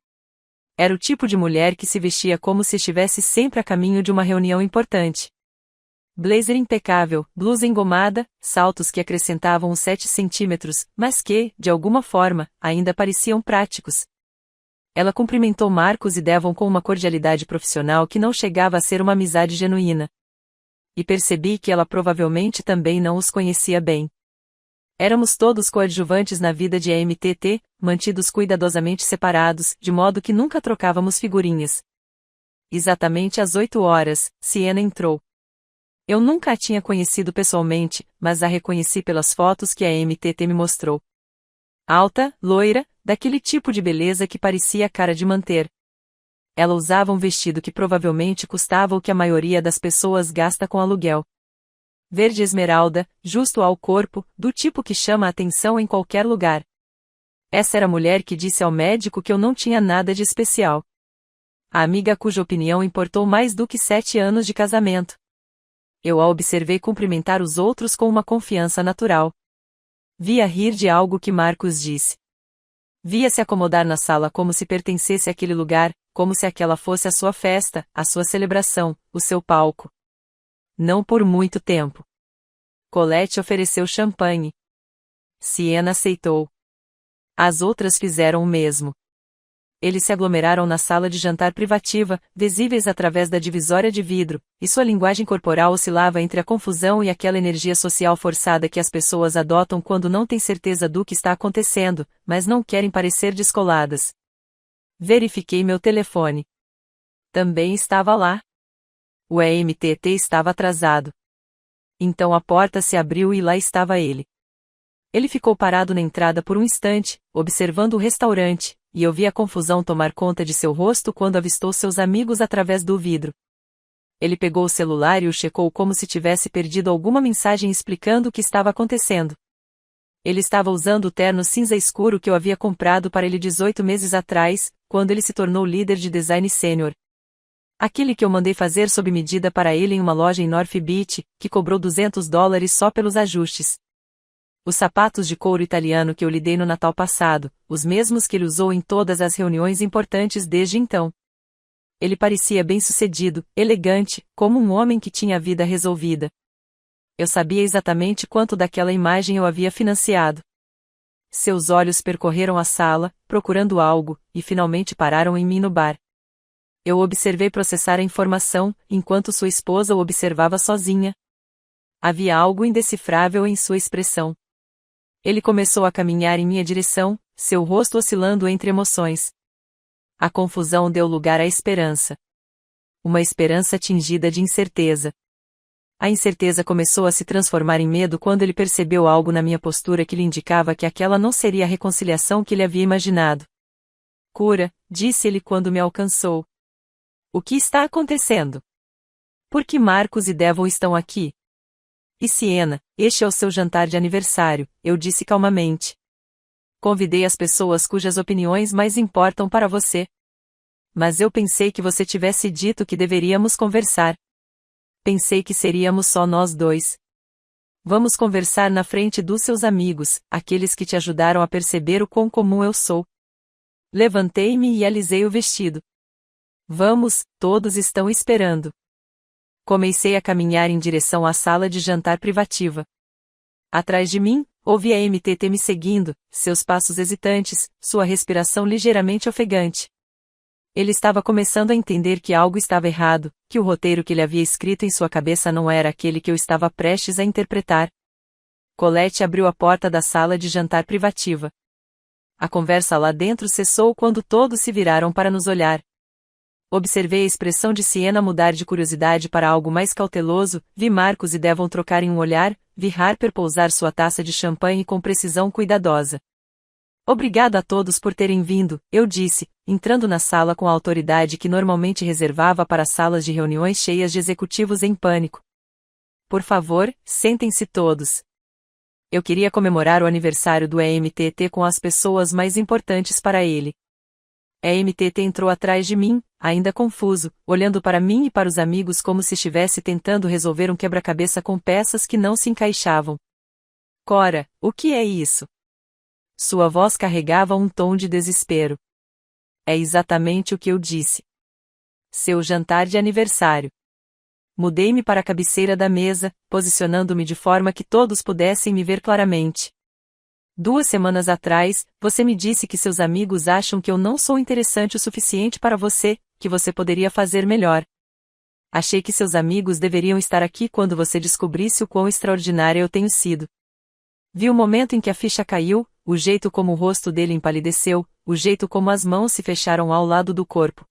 Era o tipo de mulher que se vestia como se estivesse sempre a caminho de uma reunião importante. Blazer impecável, blusa engomada, saltos que acrescentavam uns 7 centímetros, mas que, de alguma forma, ainda pareciam práticos. Ela cumprimentou Marcos e Devon com uma cordialidade profissional que não chegava a ser uma amizade genuína. E percebi que ela provavelmente também não os conhecia bem. Éramos todos coadjuvantes na vida de AMTT, mantidos cuidadosamente separados, de modo que nunca trocávamos figurinhas. Exatamente às 8h, Siena entrou. Eu nunca a tinha conhecido pessoalmente, mas a reconheci pelas fotos que a AMTT me mostrou. Alta, loira, daquele tipo de beleza que parecia cara de manter. Ela usava um vestido que provavelmente custava o que a maioria das pessoas gasta com aluguel. Verde esmeralda, justo ao corpo, do tipo que chama a atenção em qualquer lugar. Essa era a mulher que disse ao médico que eu não tinha nada de especial. A amiga cuja opinião importou mais do que 7 anos de casamento. Eu a observei cumprimentar os outros com uma confiança natural. Via rir de algo que Marcos disse. Via se acomodar na sala como se pertencesse àquele lugar, como se aquela fosse a sua festa, a sua celebração, o seu palco. Não por muito tempo. Colette ofereceu champanhe. Siena aceitou. As outras fizeram o mesmo. Eles se aglomeraram na sala de jantar privativa, visíveis através da divisória de vidro, e sua linguagem corporal oscilava entre a confusão e aquela energia social forçada que as pessoas adotam quando não têm certeza do que está acontecendo, mas não querem parecer descoladas. Verifiquei meu telefone. Também estava lá. O EMTT estava atrasado. Então a porta se abriu e lá estava ele. Ele ficou parado na entrada por um instante, observando o restaurante, e eu vi a confusão tomar conta de seu rosto quando avistou seus amigos através do vidro. Ele pegou o celular e o checou como se tivesse perdido alguma mensagem explicando o que estava acontecendo. Ele estava usando o terno cinza escuro que eu havia comprado para ele 18 meses atrás, quando ele se tornou líder de design sênior. Aquele que eu mandei fazer sob medida para ele em uma loja em North Beach, que cobrou $200 só pelos ajustes. Os sapatos de couro italiano que eu lhe dei no Natal passado, os mesmos que ele usou em todas as reuniões importantes desde então. Ele parecia bem-sucedido, elegante, como um homem que tinha a vida resolvida. Eu sabia exatamente quanto daquela imagem eu havia financiado. Seus olhos percorreram a sala, procurando algo, e finalmente pararam em mim no bar. Eu observei processar a informação, enquanto sua esposa o observava sozinha. Havia algo indecifrável em sua expressão. Ele começou a caminhar em minha direção, seu rosto oscilando entre emoções. A confusão deu lugar à esperança. Uma esperança tingida de incerteza. A incerteza começou a se transformar em medo quando ele percebeu algo na minha postura que lhe indicava que aquela não seria a reconciliação que ele havia imaginado. Cura, disse ele quando me alcançou. O que está acontecendo? Por que Marcos e Devon estão aqui? E Siena, este é o seu jantar de aniversário, eu disse calmamente. Convidei as pessoas cujas opiniões mais importam para você. Mas eu pensei que você tivesse dito que deveríamos conversar. Pensei que seríamos só nós dois. Vamos conversar na frente dos seus amigos, aqueles que te ajudaram a perceber o quão comum eu sou. Levantei-me e alisei o vestido. Vamos, todos estão esperando. Comecei a caminhar em direção à sala de jantar privativa. Atrás de mim, ouvi a MTT me seguindo, seus passos hesitantes, sua respiração ligeiramente ofegante. Ele estava começando a entender que algo estava errado, que o roteiro que ele havia escrito em sua cabeça não era aquele que eu estava prestes a interpretar. Colette abriu a porta da sala de jantar privativa. A conversa lá dentro cessou quando todos se viraram para nos olhar. Observei a expressão de Siena mudar de curiosidade para algo mais cauteloso, vi Marcos e Devon trocarem um olhar, vi Harper pousar sua taça de champanhe com precisão cuidadosa. Obrigado a todos por terem vindo, eu disse, entrando na sala com a autoridade que normalmente reservava para salas de reuniões cheias de executivos em pânico. Por favor, sentem-se todos. Eu queria comemorar o aniversário do EMTT com as pessoas mais importantes para ele. A EMTT entrou atrás de mim, ainda confuso, olhando para mim e para os amigos como se estivesse tentando resolver um quebra-cabeça com peças que não se encaixavam. Cora, o que é isso? Sua voz carregava um tom de desespero. É exatamente o que eu disse. Seu jantar de aniversário. Mudei-me para a cabeceira da mesa, posicionando-me de forma que todos pudessem me ver claramente. 2 semanas atrás, você me disse que seus amigos acham que eu não sou interessante o suficiente para você, que você poderia fazer melhor. Achei que seus amigos deveriam estar aqui quando você descobrisse o quão extraordinária eu tenho sido. Vi o momento em que a ficha caiu, o jeito como o rosto dele empalideceu, o jeito como as mãos se fecharam ao lado do corpo.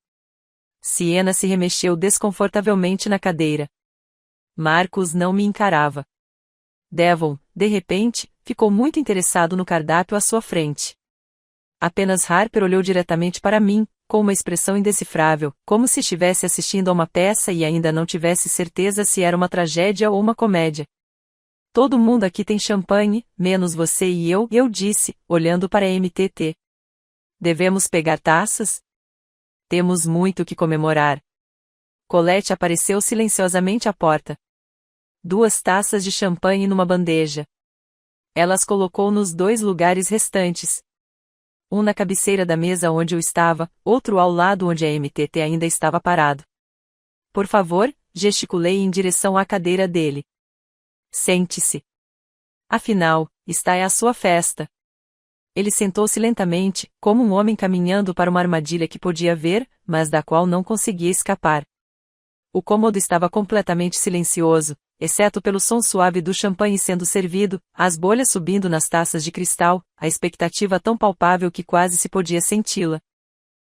Siena se remexeu desconfortavelmente na cadeira. Marcos não me encarava. Devon, de repente, ficou muito interessado no cardápio à sua frente. Apenas Harper olhou diretamente para mim, com uma expressão indecifrável, como se estivesse assistindo a uma peça e ainda não tivesse certeza se era uma tragédia ou uma comédia. Todo mundo aqui tem champanhe, menos você e eu disse, olhando para a MTT. Devemos pegar taças? Temos muito que comemorar. Colette apareceu silenciosamente à porta. 2 taças de champanhe numa bandeja. Ela as colocou nos 2 lugares restantes. Um na cabeceira da mesa onde eu estava, outro ao lado onde a MTT ainda estava parado. Por favor, gesticulei em direção à cadeira dele. Sente-se. Afinal, esta é a sua festa. Ele sentou-se lentamente, como um homem caminhando para uma armadilha que podia ver, mas da qual não conseguia escapar. O cômodo estava completamente silencioso, exceto pelo som suave do champanhe sendo servido, as bolhas subindo nas taças de cristal, a expectativa tão palpável que quase se podia senti-la.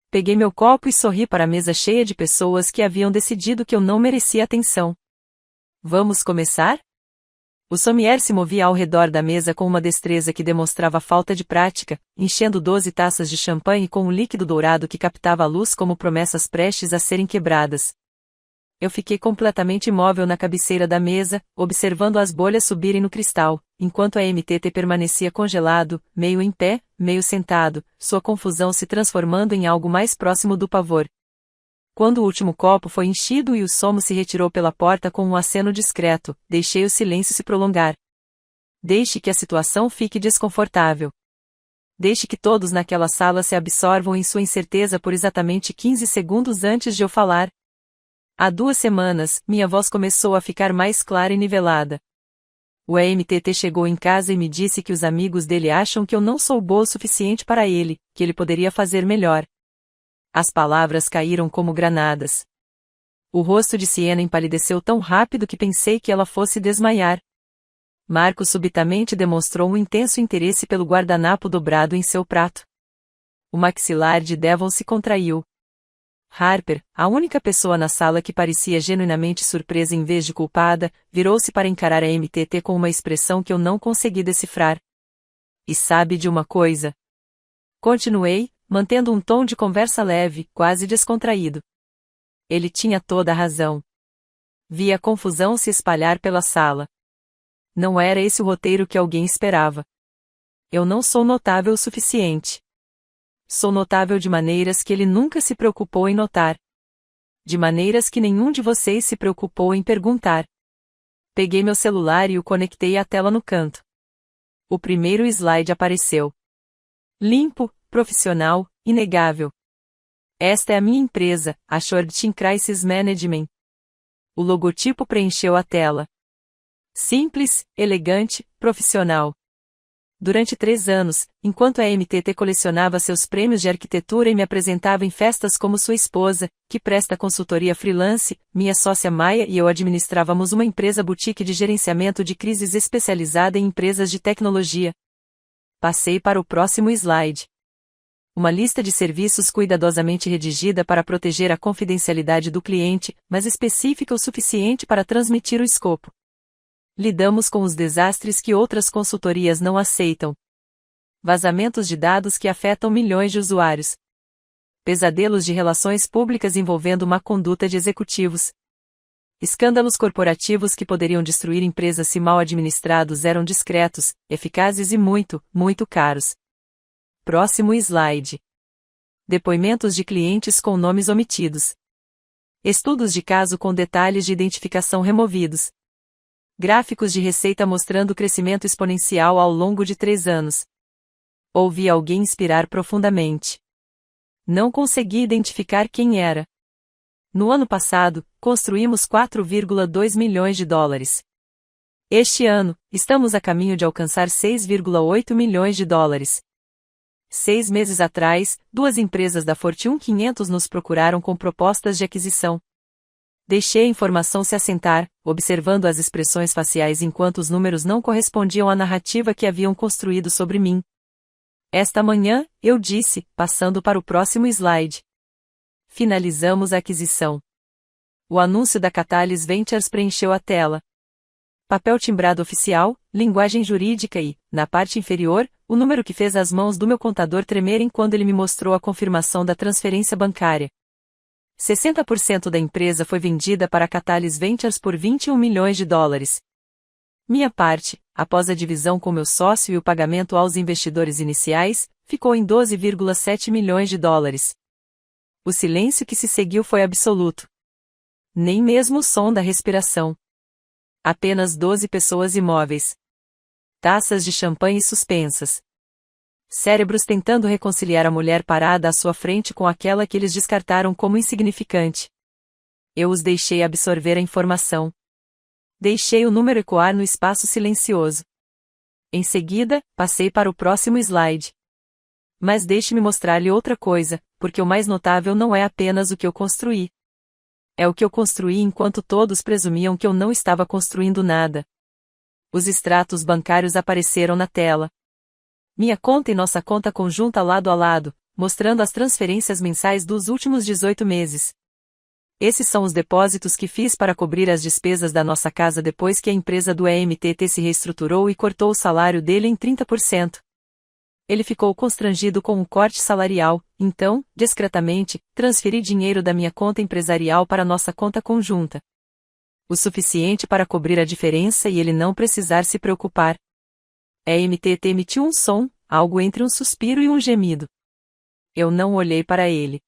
Peguei meu copo e sorri para a mesa cheia de pessoas que haviam decidido que eu não merecia atenção. Vamos começar? O sommelier se movia ao redor da mesa com uma destreza que demonstrava falta de prática, enchendo 12 taças de champanhe com um líquido dourado que captava a luz como promessas prestes a serem quebradas. Eu fiquei completamente imóvel na cabeceira da mesa, observando as bolhas subirem no cristal, enquanto a MTT permanecia congelado, meio em pé, meio sentado, sua confusão se transformando em algo mais próximo do pavor. Quando o último copo foi enchido e o Somo se retirou pela porta com um aceno discreto, deixei o silêncio se prolongar. Deixe que a situação fique desconfortável. Deixe que todos naquela sala se absorvam em sua incerteza por exatamente 15 segundos antes de eu falar. Há 2 semanas, minha voz começou a ficar mais clara e nivelada. O EMTT chegou em casa e me disse que os amigos dele acham que eu não sou boa o suficiente para ele, que ele poderia fazer melhor. As palavras caíram como granadas. O rosto de Siena empalideceu tão rápido que pensei que ela fosse desmaiar. Marco subitamente demonstrou um intenso interesse pelo guardanapo dobrado em seu prato. O maxilar de Devon se contraiu. Harper, a única pessoa na sala que parecia genuinamente surpresa em vez de culpada, virou-se para encarar a MTT com uma expressão que eu não consegui decifrar. E sabe de uma coisa? Continuei, mantendo um tom de conversa leve, quase descontraído. Ele tinha toda a razão. Vi a confusão se espalhar pela sala. Não era esse o roteiro que alguém esperava. Eu não sou notável o suficiente. Sou notável de maneiras que ele nunca se preocupou em notar. De maneiras que nenhum de vocês se preocupou em perguntar. Peguei meu celular e o conectei à tela no canto. O primeiro slide apareceu. Limpo, profissional, inegável. Esta é a minha empresa, a Short-Term Crisis Management. O logotipo preencheu a tela. Simples, elegante, profissional. Durante 3 anos, enquanto a MTT colecionava seus prêmios de arquitetura e me apresentava em festas como sua esposa, que presta consultoria freelance, minha sócia Maia e eu administrávamos uma empresa boutique de gerenciamento de crises especializada em empresas de tecnologia. Passei para o próximo slide. Uma lista de serviços cuidadosamente redigida para proteger a confidencialidade do cliente, mas específica o suficiente para transmitir o escopo. Lidamos com os desastres que outras consultorias não aceitam. Vazamentos de dados que afetam milhões de usuários. Pesadelos de relações públicas envolvendo má conduta de executivos. Escândalos corporativos que poderiam destruir empresas se mal administrados eram discretos, eficazes e muito, muito caros. Próximo slide. Depoimentos de clientes com nomes omitidos. Estudos de caso com detalhes de identificação removidos. Gráficos de receita mostrando crescimento exponencial ao longo de 3 anos. Ouvi alguém inspirar profundamente. Não consegui identificar quem era. No ano passado, construímos 4,2 milhões de dólares. Este ano, estamos a caminho de alcançar 6,8 milhões de dólares. 6 meses atrás, 2 empresas da Fortune 500 nos procuraram com propostas de aquisição. Deixei a informação se assentar, observando as expressões faciais enquanto os números não correspondiam à narrativa que haviam construído sobre mim. Esta manhã, eu disse, passando para o próximo slide. Finalizamos a aquisição. O anúncio da Catalyst Ventures preencheu a tela. Papel timbrado oficial, linguagem jurídica e, na parte inferior, o número que fez as mãos do meu contador tremerem quando ele me mostrou a confirmação da transferência bancária. 60% da empresa foi vendida para a Catalyst Ventures por 21 milhões de dólares. Minha parte, após a divisão com meu sócio e o pagamento aos investidores iniciais, ficou em 12,7 milhões de dólares. O silêncio que se seguiu foi absoluto. Nem mesmo o som da respiração. Apenas 12 pessoas imóveis. Taças de champanhe suspensas. Cérebros tentando reconciliar a mulher parada à sua frente com aquela que eles descartaram como insignificante. Eu os deixei absorver a informação. Deixei o número ecoar no espaço silencioso. Em seguida, passei para o próximo slide. Mas deixe-me mostrar-lhe outra coisa, porque o mais notável não é apenas o que eu construí. É o que eu construí enquanto todos presumiam que eu não estava construindo nada. Os extratos bancários apareceram na tela. Minha conta e nossa conta conjunta lado a lado, mostrando as transferências mensais dos últimos 18 meses. Esses são os depósitos que fiz para cobrir as despesas da nossa casa depois que a empresa do EMTT se reestruturou e cortou o salário dele em 30%. Ele ficou constrangido com um corte salarial, então, discretamente, transferi dinheiro da minha conta empresarial para nossa conta conjunta. O suficiente para cobrir a diferença e ele não precisar se preocupar. A MTT emitiu um som, algo entre um suspiro e um gemido. Eu não olhei para ele.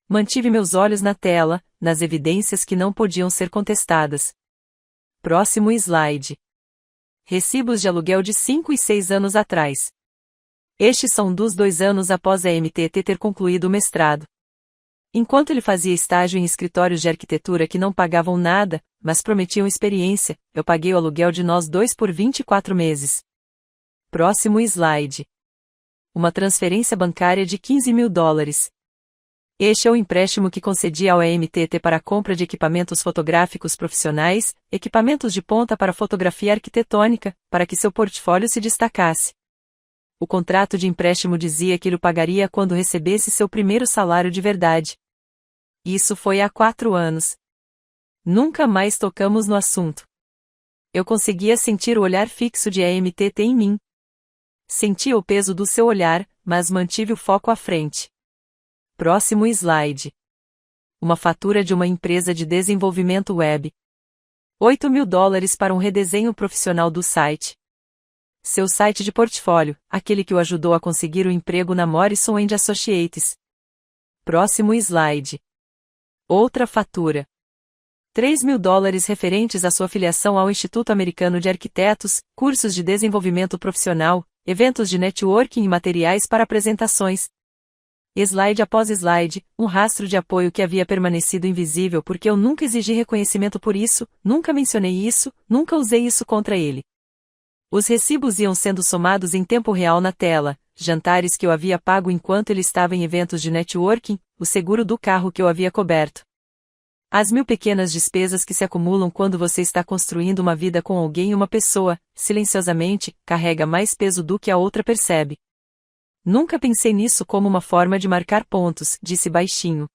Mantive meus olhos na tela, nas evidências que não podiam ser contestadas. Próximo slide. Recibos de aluguel de 5 e 6 anos atrás. Estes são dos 2 anos após a MTT ter concluído o mestrado. Enquanto ele fazia estágio em escritórios de arquitetura que não pagavam nada, mas prometiam experiência, eu paguei o aluguel de nós dois por 24 meses. Próximo slide. Uma transferência bancária de 15 mil dólares. Este é o empréstimo que concedi ao EMTT para a compra de equipamentos fotográficos profissionais, equipamentos de ponta para fotografia arquitetônica, para que seu portfólio se destacasse. O contrato de empréstimo dizia que ele o pagaria quando recebesse seu primeiro salário de verdade. Isso foi há 4 anos. Nunca mais tocamos no assunto. Eu conseguia sentir o olhar fixo de EMTT em mim. Sentia o peso do seu olhar, mas mantive o foco à frente. Próximo slide. Uma fatura de uma empresa de desenvolvimento web. $8.000 para um redesenho profissional do site. Seu site de portfólio, aquele que o ajudou a conseguir o emprego na Morrison & Associates. Próximo slide. Outra fatura. $3.000 referentes à sua filiação ao Instituto Americano de Arquitetos, cursos de desenvolvimento profissional, eventos de networking e materiais para apresentações. Slide após slide, um rastro de apoio que havia permanecido invisível porque eu nunca exigi reconhecimento por isso, nunca mencionei isso, nunca usei isso contra ele. Os recibos iam sendo somados em tempo real na tela, jantares que eu havia pago enquanto ele estava em eventos de networking, o seguro do carro que eu havia coberto. As 1000 pequenas despesas que se acumulam quando você está construindo uma vida com alguém e uma pessoa, silenciosamente, carrega mais peso do que a outra percebe. Nunca pensei nisso como uma forma de marcar pontos, disse baixinho.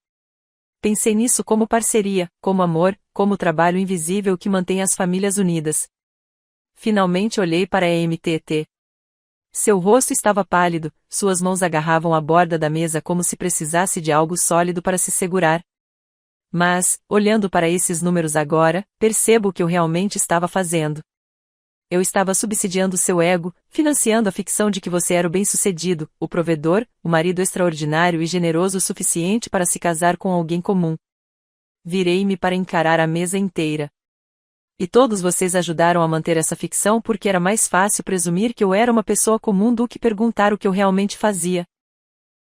Pensei nisso como parceria, como amor, como trabalho invisível que mantém as famílias unidas. Finalmente olhei para a EMTT. Seu rosto estava pálido, suas mãos agarravam a borda da mesa como se precisasse de algo sólido para se segurar. Mas, olhando para esses números agora, percebo o que eu realmente estava fazendo. Eu estava subsidiando seu ego, financiando a ficção de que você era o bem-sucedido, o provedor, o marido extraordinário e generoso o suficiente para se casar com alguém comum. Virei-me para encarar a mesa inteira. E todos vocês ajudaram a manter essa ficção porque era mais fácil presumir que eu era uma pessoa comum do que perguntar o que eu realmente fazia.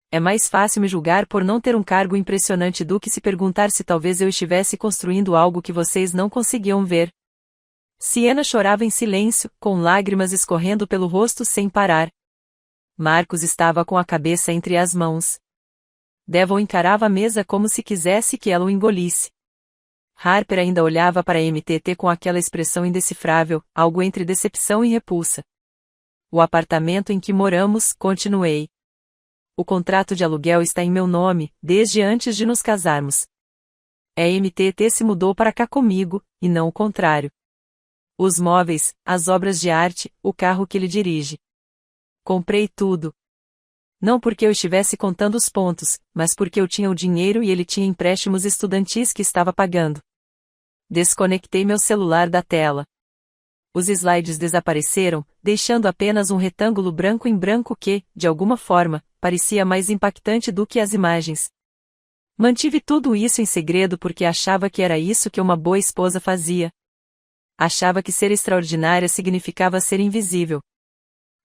É mais fácil me julgar por não ter um cargo impressionante do que se perguntar se talvez eu estivesse construindo algo que vocês não conseguiam ver. Siena chorava em silêncio, com lágrimas escorrendo pelo rosto sem parar. Marcos estava com a cabeça entre as mãos. Devon encarava a mesa como se quisesse que ela o engolisse. Harper ainda olhava para a MTT com aquela expressão indecifrável, algo entre decepção e repulsa. O apartamento em que moramos, continuei. O contrato de aluguel está em meu nome, desde antes de nos casarmos. A MTT se mudou para cá comigo, e não o contrário. Os móveis, as obras de arte, o carro que ele dirige. Comprei tudo. Não porque eu estivesse contando os pontos, mas porque eu tinha o dinheiro e ele tinha empréstimos estudantis que estava pagando. Desconectei meu celular da tela. Os slides desapareceram, deixando apenas um retângulo branco em branco que, de alguma forma, parecia mais impactante do que as imagens. Mantive tudo isso em segredo porque achava que era isso que uma boa esposa fazia. Achava que ser extraordinária significava ser invisível.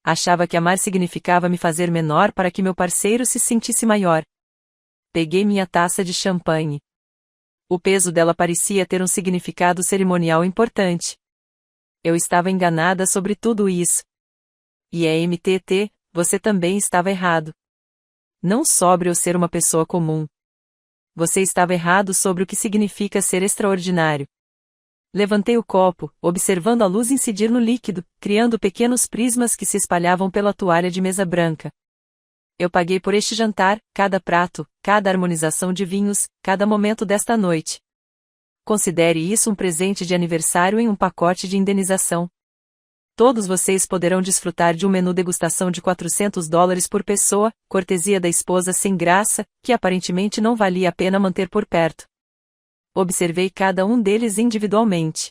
Achava que amar significava me fazer menor para que meu parceiro se sentisse maior. Peguei minha taça de champanhe. O peso dela parecia ter um significado cerimonial importante. Eu estava enganada sobre tudo isso. E a MTT, você também estava errado. Não sobre eu ser uma pessoa comum. Você estava errado sobre o que significa ser extraordinário. Levantei o copo, observando a luz incidir no líquido, criando pequenos prismas que se espalhavam pela toalha de mesa branca. Eu paguei por este jantar, cada prato, cada harmonização de vinhos, cada momento desta noite. Considere isso um presente de aniversário em um pacote de indenização. Todos vocês poderão desfrutar de um menu degustação de $400 por pessoa, cortesia da esposa sem graça, que aparentemente não valia a pena manter por perto. Observei cada um deles individualmente.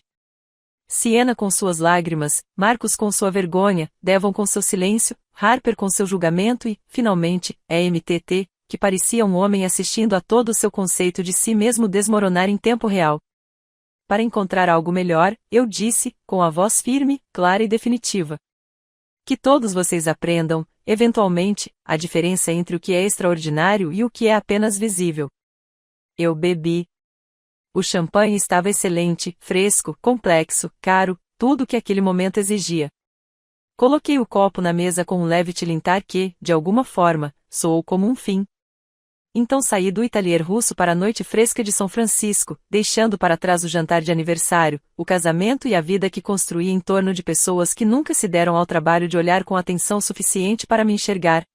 Siena com suas lágrimas, Marcos com sua vergonha, Devon com seu silêncio, Harper com seu julgamento e, finalmente, a MTT, que parecia um homem assistindo a todo o seu conceito de si mesmo desmoronar em tempo real. Para encontrar algo melhor, eu disse, com a voz firme, clara e definitiva. Que todos vocês aprendam, eventualmente, a diferença entre o que é extraordinário e o que é apenas visível. Eu bebi. O champanhe estava excelente, fresco, complexo, caro, tudo o que aquele momento exigia. Coloquei o copo na mesa com um leve tilintar que, de alguma forma, soou como um fim. Então saí do Italier Russo para a noite fresca de São Francisco, deixando para trás o jantar de aniversário, o casamento e a vida que construí em torno de pessoas que nunca se deram ao trabalho de olhar com atenção suficiente para me enxergar.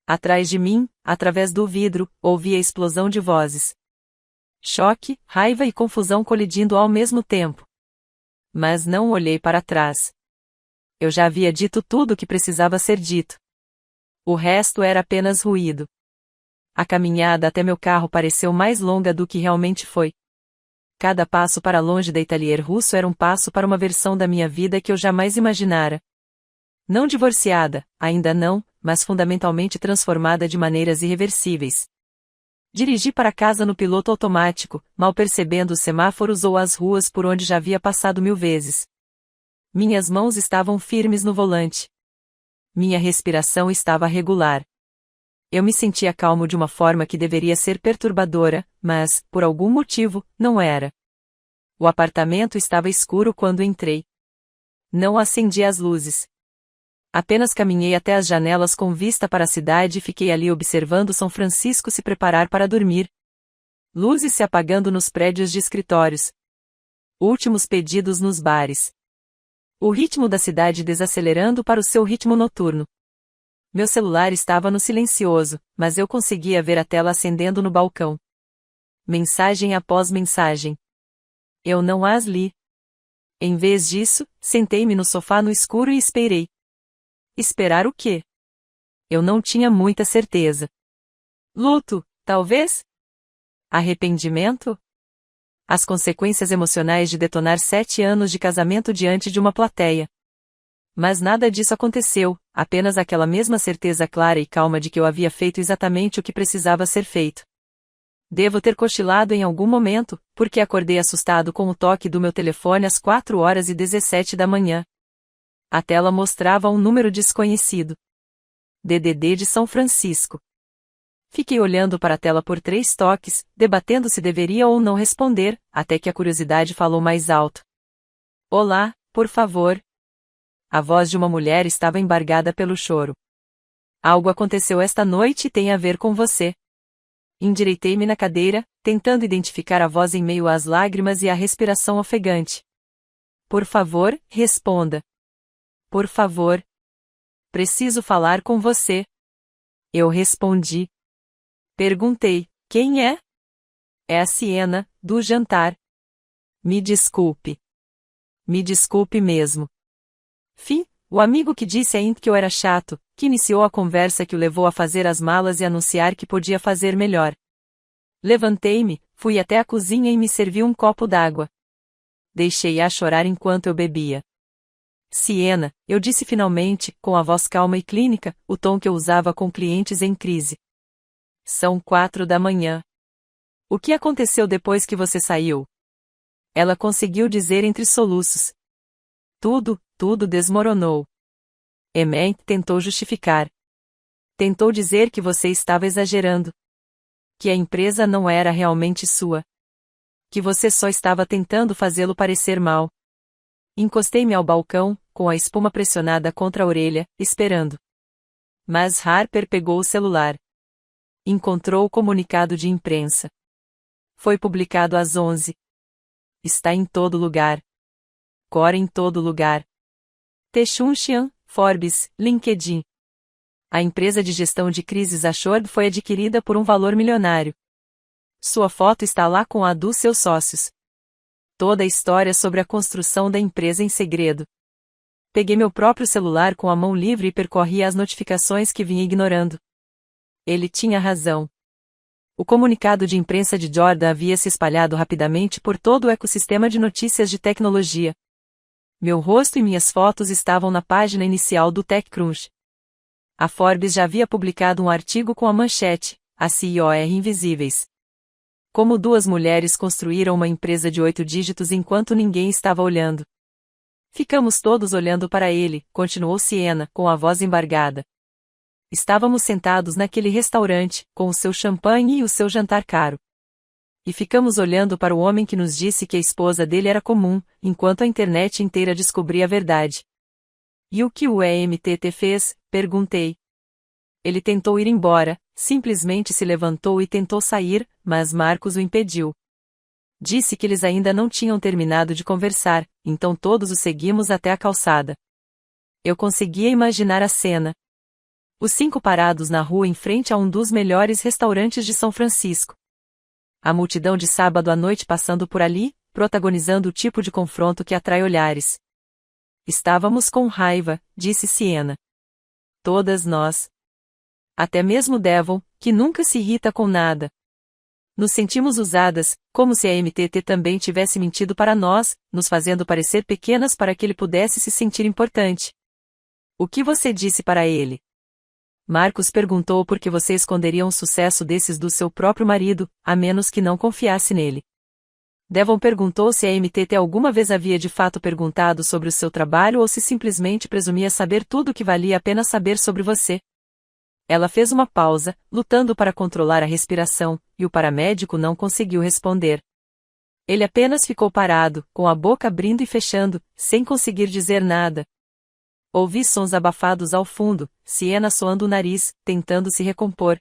Atrás de mim, através do vidro, ouvi a explosão de vozes. Choque, raiva e confusão colidindo ao mesmo tempo. Mas não olhei para trás. Eu já havia dito tudo o que precisava ser dito. O resto era apenas ruído. A caminhada até meu carro pareceu mais longa do que realmente foi. Cada passo para longe da Italier Russo era um passo para uma versão da minha vida que eu jamais imaginara. Não divorciada, ainda não, mas fundamentalmente transformada de maneiras irreversíveis. Dirigi para casa no piloto automático, mal percebendo os semáforos ou as ruas por onde já havia passado 1000 vezes. Minhas mãos estavam firmes no volante. Minha respiração estava regular. Eu me sentia calmo de uma forma que deveria ser perturbadora, mas, por algum motivo, não era. O apartamento estava escuro quando entrei. Não acendi as luzes. Apenas caminhei até as janelas com vista para a cidade e fiquei ali observando São Francisco se preparar para dormir. Luzes se apagando nos prédios de escritórios. Últimos pedidos nos bares. O ritmo da cidade desacelerando para o seu ritmo noturno. Meu celular estava no silencioso, mas eu conseguia ver a tela acendendo no balcão. Mensagem após mensagem. Eu não as li. Em vez disso, sentei-me no sofá no escuro e esperei. Esperar o quê? Eu não tinha muita certeza. Luto, talvez? Arrependimento? As consequências emocionais de detonar 7 anos de casamento diante de uma plateia. Mas nada disso aconteceu, apenas aquela mesma certeza clara e calma de que eu havia feito exatamente o que precisava ser feito. Devo ter cochilado em algum momento, porque acordei assustado com o toque do meu telefone às 4h17 da manhã. A tela mostrava um número desconhecido. DDD de São Francisco. Fiquei olhando para a tela por 3 toques, debatendo se deveria ou não responder, até que a curiosidade falou mais alto. Olá, por favor. A voz de uma mulher estava embargada pelo choro. Algo aconteceu esta noite e tem a ver com você. Endireitei-me na cadeira, tentando identificar a voz em meio às lágrimas e à respiração ofegante. Por favor, responda. Por favor. Preciso falar com você. Eu respondi. Perguntei, quem é? É a Siena, do jantar. Me desculpe. Me desculpe mesmo. Fim, o amigo que disse a Int que eu era chato, que iniciou a conversa que o levou a fazer as malas e anunciar que podia fazer melhor. Levantei-me, fui até a cozinha e me servi um copo d'água. Deixei-a chorar enquanto eu bebia. Siena, eu disse finalmente, com a voz calma e clínica, o tom que eu usava com clientes em crise. São 4 da manhã. O que aconteceu depois que você saiu? Ela conseguiu dizer entre soluços. Tudo desmoronou. Ement tentou justificar. Tentou dizer que você estava exagerando. Que a empresa não era realmente sua. Que você só estava tentando fazê-lo parecer mal. Encostei-me ao balcão, com a espuma pressionada contra a orelha, esperando. Mas Harper pegou o celular. Encontrou o comunicado de imprensa. Foi publicado às 11. Está em todo lugar. Core em todo lugar. Techunxian, Forbes, LinkedIn. A empresa de gestão de crises Assured foi adquirida por um valor milionário. Sua foto está lá com a dos seus sócios. Toda a história sobre a construção da empresa em segredo. Peguei meu próprio celular com a mão livre e percorri as notificações que vinha ignorando. Ele tinha razão. O comunicado de imprensa de Jordan havia se espalhado rapidamente por todo o ecossistema de notícias de tecnologia. Meu rosto e minhas fotos estavam na página inicial do TechCrunch. A Forbes já havia publicado um artigo com a manchete, "As CEOs invisíveis". Como 2 mulheres construíram uma empresa de 8 dígitos enquanto ninguém estava olhando. Ficamos todos olhando para ele, continuou Siena, com a voz embargada. Estávamos sentados naquele restaurante, com o seu champanhe e o seu jantar caro. E ficamos olhando para o homem que nos disse que a esposa dele era comum, enquanto a internet inteira descobria a verdade. E o que o EMTT fez? Perguntei. Ele tentou ir embora, simplesmente se levantou e tentou sair, mas Marcos o impediu. Disse que eles ainda não tinham terminado de conversar, então todos o seguimos até a calçada. Eu conseguia imaginar a cena. Os 5 parados na rua em frente a um dos melhores restaurantes de São Francisco. A multidão de sábado à noite passando por ali, protagonizando o tipo de confronto que atrai olhares. Estávamos com raiva, disse Siena. Todas nós. Até mesmo Devon, que nunca se irrita com nada. Nos sentimos usadas, como se a MTT também tivesse mentido para nós, nos fazendo parecer pequenas para que ele pudesse se sentir importante. O que você disse para ele? Marcos perguntou por que você esconderia um sucesso desses do seu próprio marido, a menos que não confiasse nele. Devon perguntou se a MTT alguma vez havia de fato perguntado sobre o seu trabalho ou se simplesmente presumia saber tudo o que valia a pena saber sobre você. Ela fez uma pausa, lutando para controlar a respiração, e o paramédico não conseguiu responder. Ele apenas ficou parado, com a boca abrindo e fechando, sem conseguir dizer nada. Ouvi sons abafados ao fundo, Siena soando o nariz, tentando se recompor.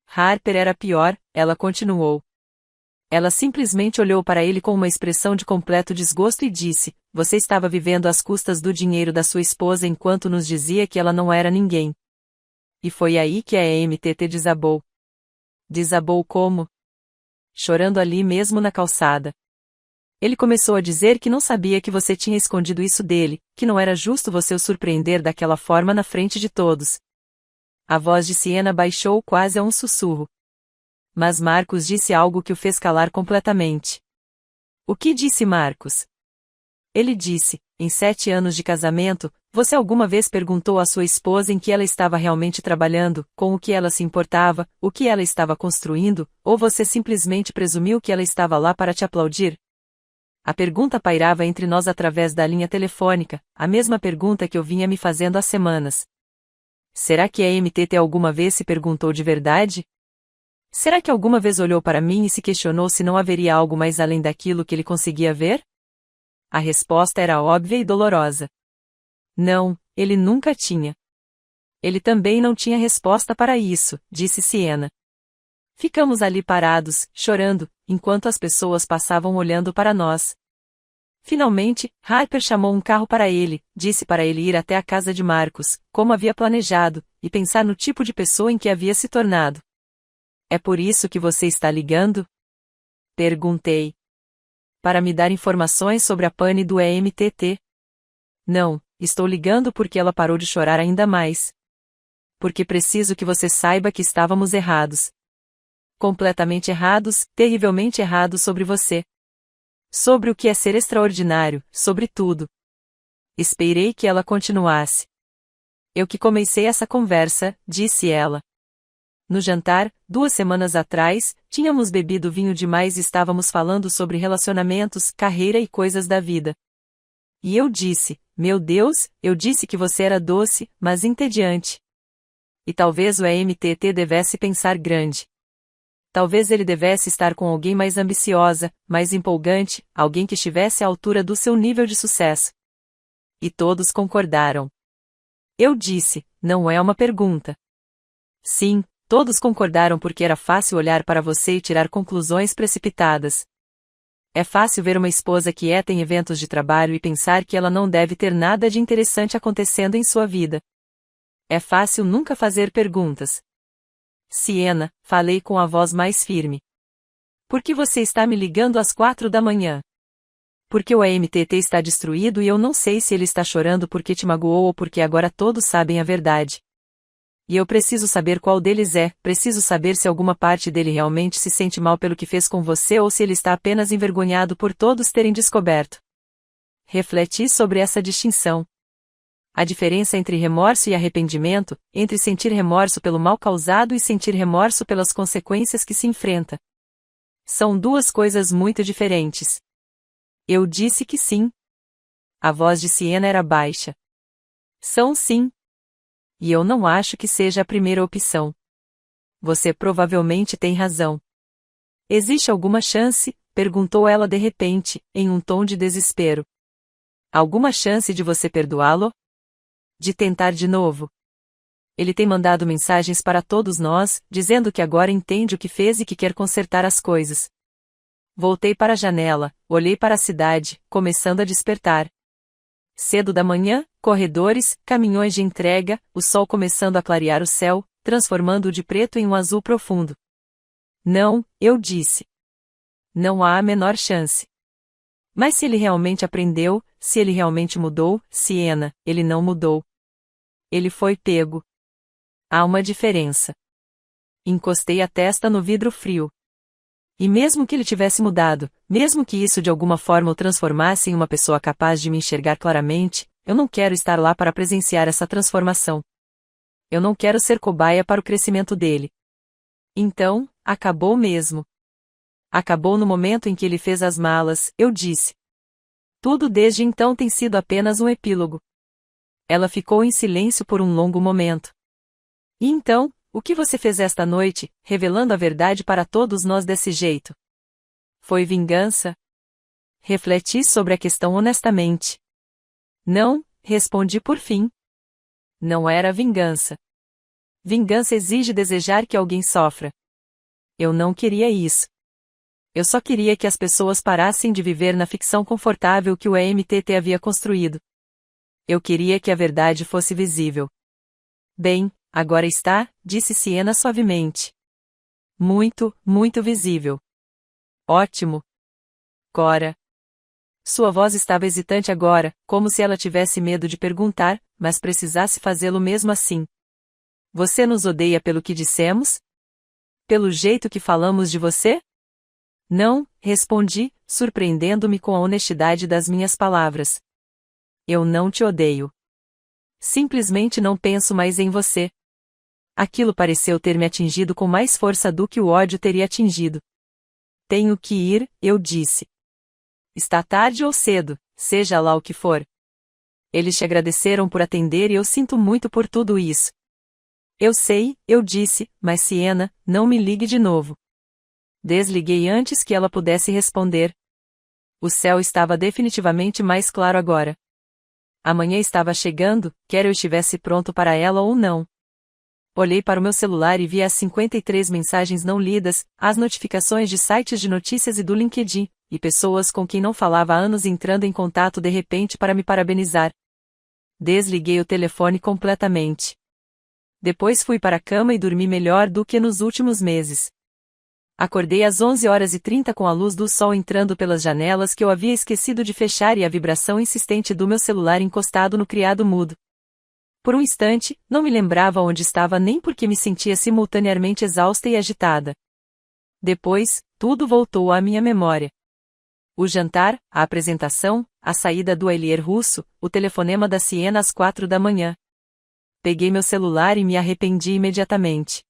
Harper era pior, ela continuou. Ela simplesmente olhou para ele com uma expressão de completo desgosto e disse: você estava vivendo às custas do dinheiro da sua esposa enquanto nos dizia que ela não era ninguém. E foi aí que a MTT desabou. Desabou como? Chorando ali mesmo na calçada. Ele começou a dizer que não sabia que você tinha escondido isso dele, que não era justo você o surpreender daquela forma na frente de todos. A voz de Siena baixou quase a um sussurro. Mas Marcos disse algo que o fez calar completamente. O que disse Marcos? Ele disse: em 7 anos de casamento, você alguma vez perguntou à sua esposa em que ela estava realmente trabalhando, com o que ela se importava, o que ela estava construindo, ou você simplesmente presumiu que ela estava lá para te aplaudir? A pergunta pairava entre nós através da linha telefônica, a mesma pergunta que eu vinha me fazendo há semanas. Será que a MTT alguma vez se perguntou de verdade? Será que alguma vez olhou para mim e se questionou se não haveria algo mais além daquilo que ele conseguia ver? A resposta era óbvia e dolorosa. Não, ele nunca tinha. Ele também não tinha resposta para isso, disse Siena. Ficamos ali parados, chorando, enquanto as pessoas passavam olhando para nós. Finalmente, Harper chamou um carro para ele, disse para ele ir até a casa de Marcos, como havia planejado, e pensar no tipo de pessoa em que havia se tornado. É por isso que você está ligando? Perguntei. Para me dar informações sobre a pane do EMTT. Não, estou ligando porque ela parou de chorar ainda mais. Porque preciso que você saiba que estávamos errados. Completamente errados, terrivelmente errados sobre você. Sobre o que é ser extraordinário, sobre tudo. Esperei que ela continuasse. Eu que comecei essa conversa, disse ela. No jantar, 2 semanas atrás, tínhamos bebido vinho demais e estávamos falando sobre relacionamentos, carreira e coisas da vida. E eu disse: meu Deus, eu disse que você era doce, mas entediante. E talvez o EMTT devesse pensar grande. Talvez ele devesse estar com alguém mais ambiciosa, mais empolgante, alguém que estivesse à altura do seu nível de sucesso. E todos concordaram. Eu disse: não é uma pergunta. Sim, todos concordaram porque era fácil olhar para você e tirar conclusões precipitadas. É fácil ver uma esposa quieta em eventos de trabalho e pensar que ela não deve ter nada de interessante acontecendo em sua vida. É fácil nunca fazer perguntas. Siena, falei com a voz mais firme. Por que você está me ligando às 4 da manhã? Porque o EMTT está destruído e eu não sei se ele está chorando porque te magoou ou porque agora todos sabem a verdade. E eu preciso saber qual deles é, preciso saber se alguma parte dele realmente se sente mal pelo que fez com você ou se ele está apenas envergonhado por todos terem descoberto. Refleti sobre essa distinção. A diferença entre remorso e arrependimento, entre sentir remorso pelo mal causado e sentir remorso pelas consequências que se enfrenta. São 2 coisas muito diferentes. Eu disse que sim. A voz de Siena era baixa. São sim. E eu não acho que seja a primeira opção. Você provavelmente tem razão. Existe alguma chance? Perguntou ela de repente, em um tom de desespero. Alguma chance de você perdoá-lo? De tentar de novo? Ele tem mandado mensagens para todos nós, dizendo que agora entende o que fez e que quer consertar as coisas. Voltei para a janela, olhei para a cidade, começando a despertar. Cedo da manhã, corredores, caminhões de entrega, o sol começando a clarear o céu, transformando-o de preto em um azul profundo. Não, eu disse. Não há a menor chance. Mas se ele realmente aprendeu, se ele realmente mudou, Siena, ele não mudou. Ele foi pego. Há uma diferença. Encostei a testa no vidro frio. E mesmo que ele tivesse mudado, mesmo que isso de alguma forma o transformasse em uma pessoa capaz de me enxergar claramente, eu não quero estar lá para presenciar essa transformação. Eu não quero ser cobaia para o crescimento dele. Então, acabou mesmo. Acabou no momento em que ele fez as malas, eu disse. Tudo desde então tem sido apenas um epílogo. Ela ficou em silêncio por um longo momento. E então, o que você fez esta noite, revelando a verdade para todos nós desse jeito? Foi vingança? Refleti sobre a questão honestamente. Não, respondi por fim. Não era vingança. Vingança exige desejar que alguém sofra. Eu não queria isso. Eu só queria que as pessoas parassem de viver na ficção confortável que o EMTT havia construído. Eu queria que a verdade fosse visível. Bem, agora está, disse Siena suavemente. Muito, muito visível. Ótimo. Cora. Sua voz estava hesitante agora, como se ela tivesse medo de perguntar, mas precisasse fazê-lo mesmo assim. Você nos odeia pelo que dissemos? Pelo jeito que falamos de você? Não, respondi, surpreendendo-me com a honestidade das minhas palavras. Eu não te odeio. Simplesmente não penso mais em você. Aquilo pareceu ter me atingido com mais força do que o ódio teria atingido. Tenho que ir, eu disse. Está tarde ou cedo, seja lá o que for. Eles te agradeceram por atender e eu sinto muito por tudo isso. Eu sei, eu disse, mas Siena, não me ligue de novo. Desliguei antes que ela pudesse responder. O céu estava definitivamente mais claro agora. Amanhã estava chegando, quer eu estivesse pronto para ela ou não. Olhei para o meu celular e vi as 53 mensagens não lidas, as notificações de sites de notícias e do LinkedIn, e pessoas com quem não falava há anos entrando em contato de repente para me parabenizar. Desliguei o telefone completamente. Depois fui para a cama e dormi melhor do que nos últimos meses. Acordei às 11h30 com a luz do sol entrando pelas janelas que eu havia esquecido de fechar e a vibração insistente do meu celular encostado no criado mudo. Por um instante, não me lembrava onde estava nem porque me sentia simultaneamente exausta e agitada. Depois, tudo voltou à minha memória. O jantar, a apresentação, a saída do Elier russo, o telefonema da Siena às 4 da manhã. Peguei meu celular e me arrependi imediatamente.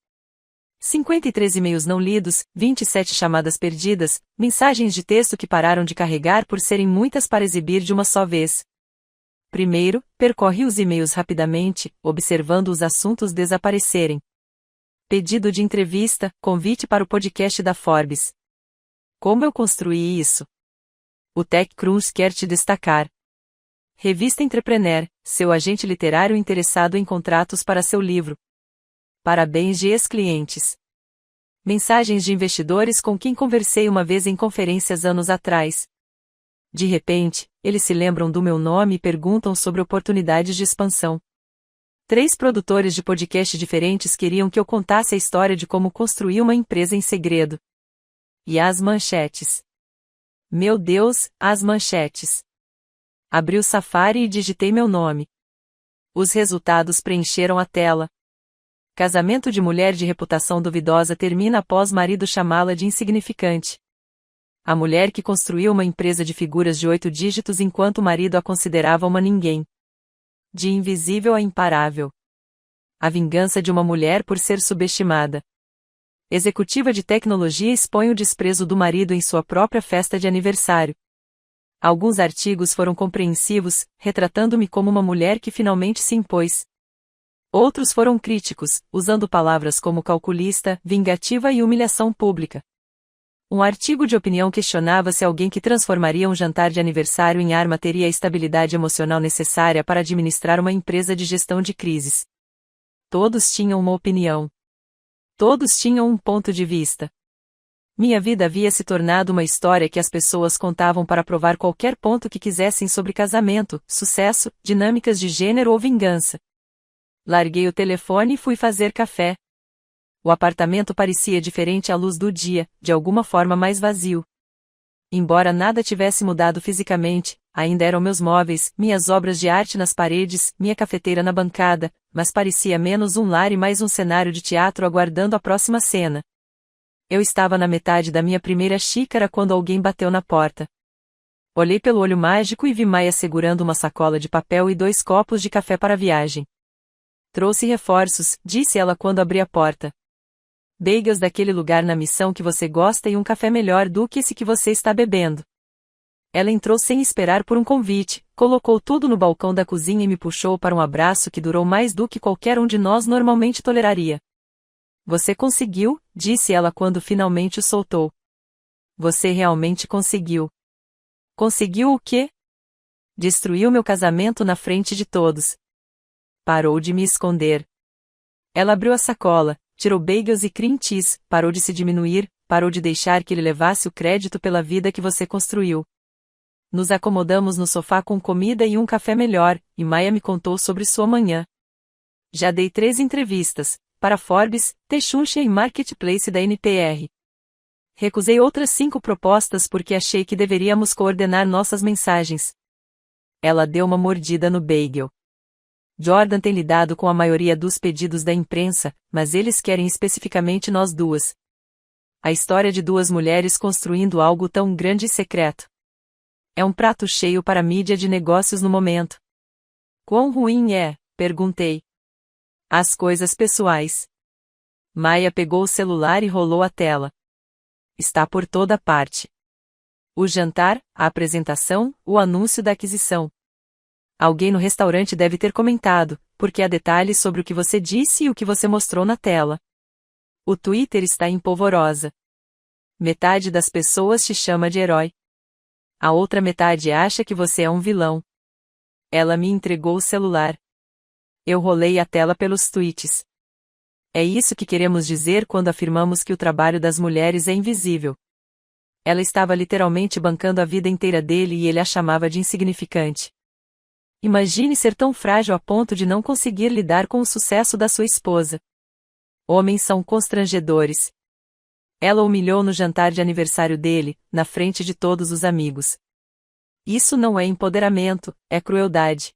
53 e-mails não lidos, 27 chamadas perdidas, mensagens de texto que pararam de carregar por serem muitas para exibir de uma só vez. Primeiro, percorri os e-mails rapidamente, observando os assuntos desaparecerem. Pedido de entrevista, convite para o podcast da Forbes. Como eu construí isso? O TechCrunch quer te destacar. Revista Entrepreneur, seu agente literário interessado em contratos para seu livro. Parabéns de ex-clientes. Mensagens de investidores com quem conversei uma vez em conferências anos atrás. De repente, eles se lembram do meu nome e perguntam sobre oportunidades de expansão. 3 produtores de podcast diferentes queriam que eu contasse a história de como construir uma empresa em segredo. E as manchetes. Meu Deus, as manchetes. Abri o Safari e digitei meu nome. Os resultados preencheram a tela. Casamento de mulher de reputação duvidosa termina após marido chamá-la de insignificante. A mulher que construiu uma empresa de figuras de 8 dígitos enquanto o marido a considerava uma ninguém. De invisível a imparável. A vingança de uma mulher por ser subestimada. Executiva de tecnologia expõe o desprezo do marido em sua própria festa de aniversário. Alguns artigos foram compreensivos, retratando-me como uma mulher que finalmente se impôs. Outros foram críticos, usando palavras como calculista, vingativa e humilhação pública. Um artigo de opinião questionava se alguém que transformaria um jantar de aniversário em arma teria a estabilidade emocional necessária para administrar uma empresa de gestão de crises. Todos tinham uma opinião. Todos tinham um ponto de vista. Minha vida havia se tornado uma história que as pessoas contavam para provar qualquer ponto que quisessem sobre casamento, sucesso, dinâmicas de gênero ou vingança. Larguei o telefone e fui fazer café. O apartamento parecia diferente à luz do dia, de alguma forma mais vazio. Embora nada tivesse mudado fisicamente, ainda eram meus móveis, minhas obras de arte nas paredes, minha cafeteira na bancada, mas parecia menos um lar e mais um cenário de teatro aguardando a próxima cena. Eu estava na metade da minha primeira xícara quando alguém bateu na porta. Olhei pelo olho mágico e vi Maia segurando uma sacola de papel e 2 copos de café para a viagem. Trouxe reforços, disse ela quando abri a porta. Bagels daquele lugar na missão que você gosta e um café melhor do que esse que você está bebendo. Ela entrou sem esperar por um convite, colocou tudo no balcão da cozinha e me puxou para um abraço que durou mais do que qualquer um de nós normalmente toleraria. Você conseguiu, disse ela quando finalmente o soltou. Você realmente conseguiu. Conseguiu o quê? Destruiu meu casamento na frente de todos. Parou de me esconder. Ela abriu a sacola, tirou bagels e cream cheese, parou de se diminuir, parou de deixar que ele levasse o crédito pela vida que você construiu. Nos acomodamos no sofá com comida e um café melhor, e Maia me contou sobre sua manhã. Já dei 3 entrevistas, para Forbes, Texuncha e Marketplace da NPR. Recusei outras 5 propostas porque achei que deveríamos coordenar nossas mensagens. Ela deu uma mordida no bagel. Jordan tem lidado com a maioria dos pedidos da imprensa, mas eles querem especificamente nós duas. A história de 2 mulheres construindo algo tão grande e secreto. É um prato cheio para a mídia de negócios no momento. Quão ruim é? Perguntei. As coisas pessoais. Maia pegou o celular e rolou a tela. Está por toda parte. O jantar, a apresentação, o anúncio da aquisição. Alguém no restaurante deve ter comentado, porque há detalhes sobre o que você disse e o que você mostrou na tela. O Twitter está em polvorosa. Metade das pessoas te chama de herói. A outra metade acha que você é um vilão. Ela me entregou o celular. Eu rolei a tela pelos tweets. É isso que queremos dizer quando afirmamos que o trabalho das mulheres é invisível. Ela estava literalmente bancando a vida inteira dele e ele a chamava de insignificante. Imagine ser tão frágil a ponto de não conseguir lidar com o sucesso da sua esposa. Homens são constrangedores. Ela o humilhou no jantar de aniversário dele, na frente de todos os amigos. Isso não é empoderamento, é crueldade.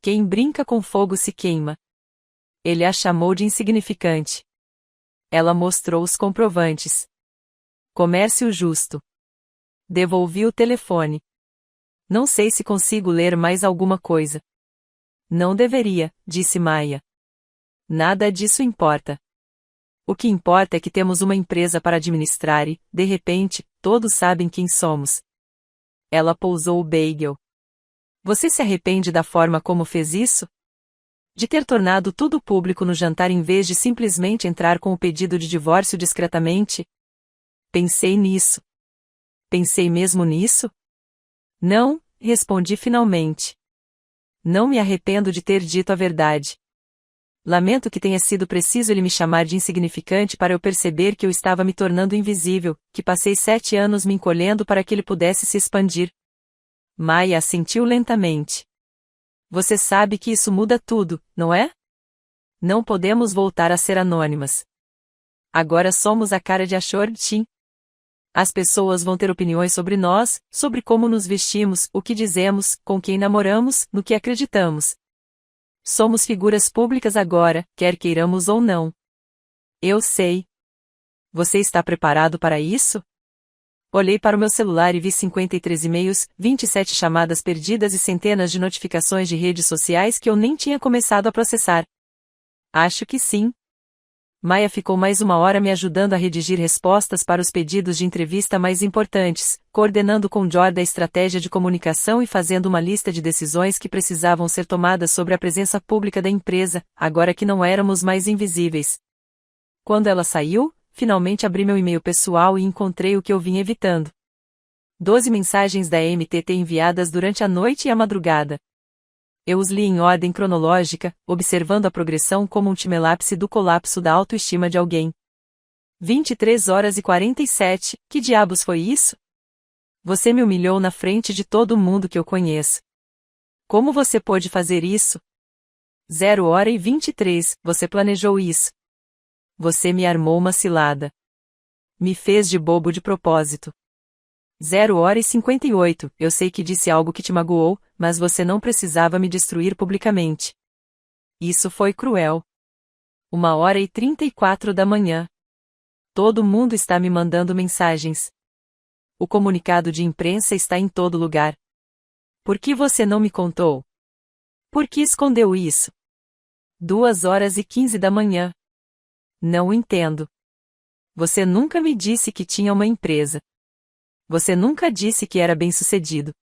Quem brinca com fogo se queima. Ele a chamou de insignificante. Ela mostrou os comprovantes. Comércio justo. Devolvi o telefone. Não sei se consigo ler mais alguma coisa. Não deveria, disse Maia. Nada disso importa. O que importa é que temos uma empresa para administrar e, de repente, todos sabem quem somos. Ela pousou o bagel. Você se arrepende da forma como fez isso? De ter tornado tudo público no jantar em vez de simplesmente entrar com o pedido de divórcio discretamente? Pensei nisso. Pensei mesmo nisso? Não, respondi finalmente. Não me arrependo de ter dito a verdade. Lamento que tenha sido preciso ele me chamar de insignificante para eu perceber que eu estava me tornando invisível, que passei 7 anos me encolhendo para que ele pudesse se expandir. Maia assentiu lentamente. Você sabe que isso muda tudo, não é? Não podemos voltar a ser anônimas. Agora somos a cara de Ashore. As pessoas vão ter opiniões sobre nós, sobre como nos vestimos, o que dizemos, com quem namoramos, no que acreditamos. Somos figuras públicas agora, quer queiramos ou não. Eu sei. Você está preparado para isso? Olhei para o meu celular e vi 53 e-mails, 27 chamadas perdidas e centenas de notificações de redes sociais que eu nem tinha começado a processar. Acho que sim. Maia ficou mais 1 hora me ajudando a redigir respostas para os pedidos de entrevista mais importantes, coordenando com Jordan a estratégia de comunicação e fazendo uma lista de decisões que precisavam ser tomadas sobre a presença pública da empresa, agora que não éramos mais invisíveis. Quando ela saiu, finalmente abri meu e-mail pessoal e encontrei o que eu vinha evitando. 12 mensagens da MTT enviadas durante a noite e a madrugada. Eu os li em ordem cronológica, observando a progressão como um timelapse do colapso da autoestima de alguém. 23h47, que diabos foi isso? Você me humilhou na frente de todo mundo que eu conheço. Como você pôde fazer isso? 0h23, você planejou isso. Você me armou uma cilada. Me fez de bobo de propósito. 0h58, eu sei que disse algo que te magoou, mas você não precisava me destruir publicamente. Isso foi cruel. 1h34 da manhã. Todo mundo está me mandando mensagens. O comunicado de imprensa está em todo lugar. Por que você não me contou? Por que escondeu isso? 2h15 da manhã. Não entendo. Você nunca me disse que tinha uma empresa. Você nunca disse que era bem-sucedido.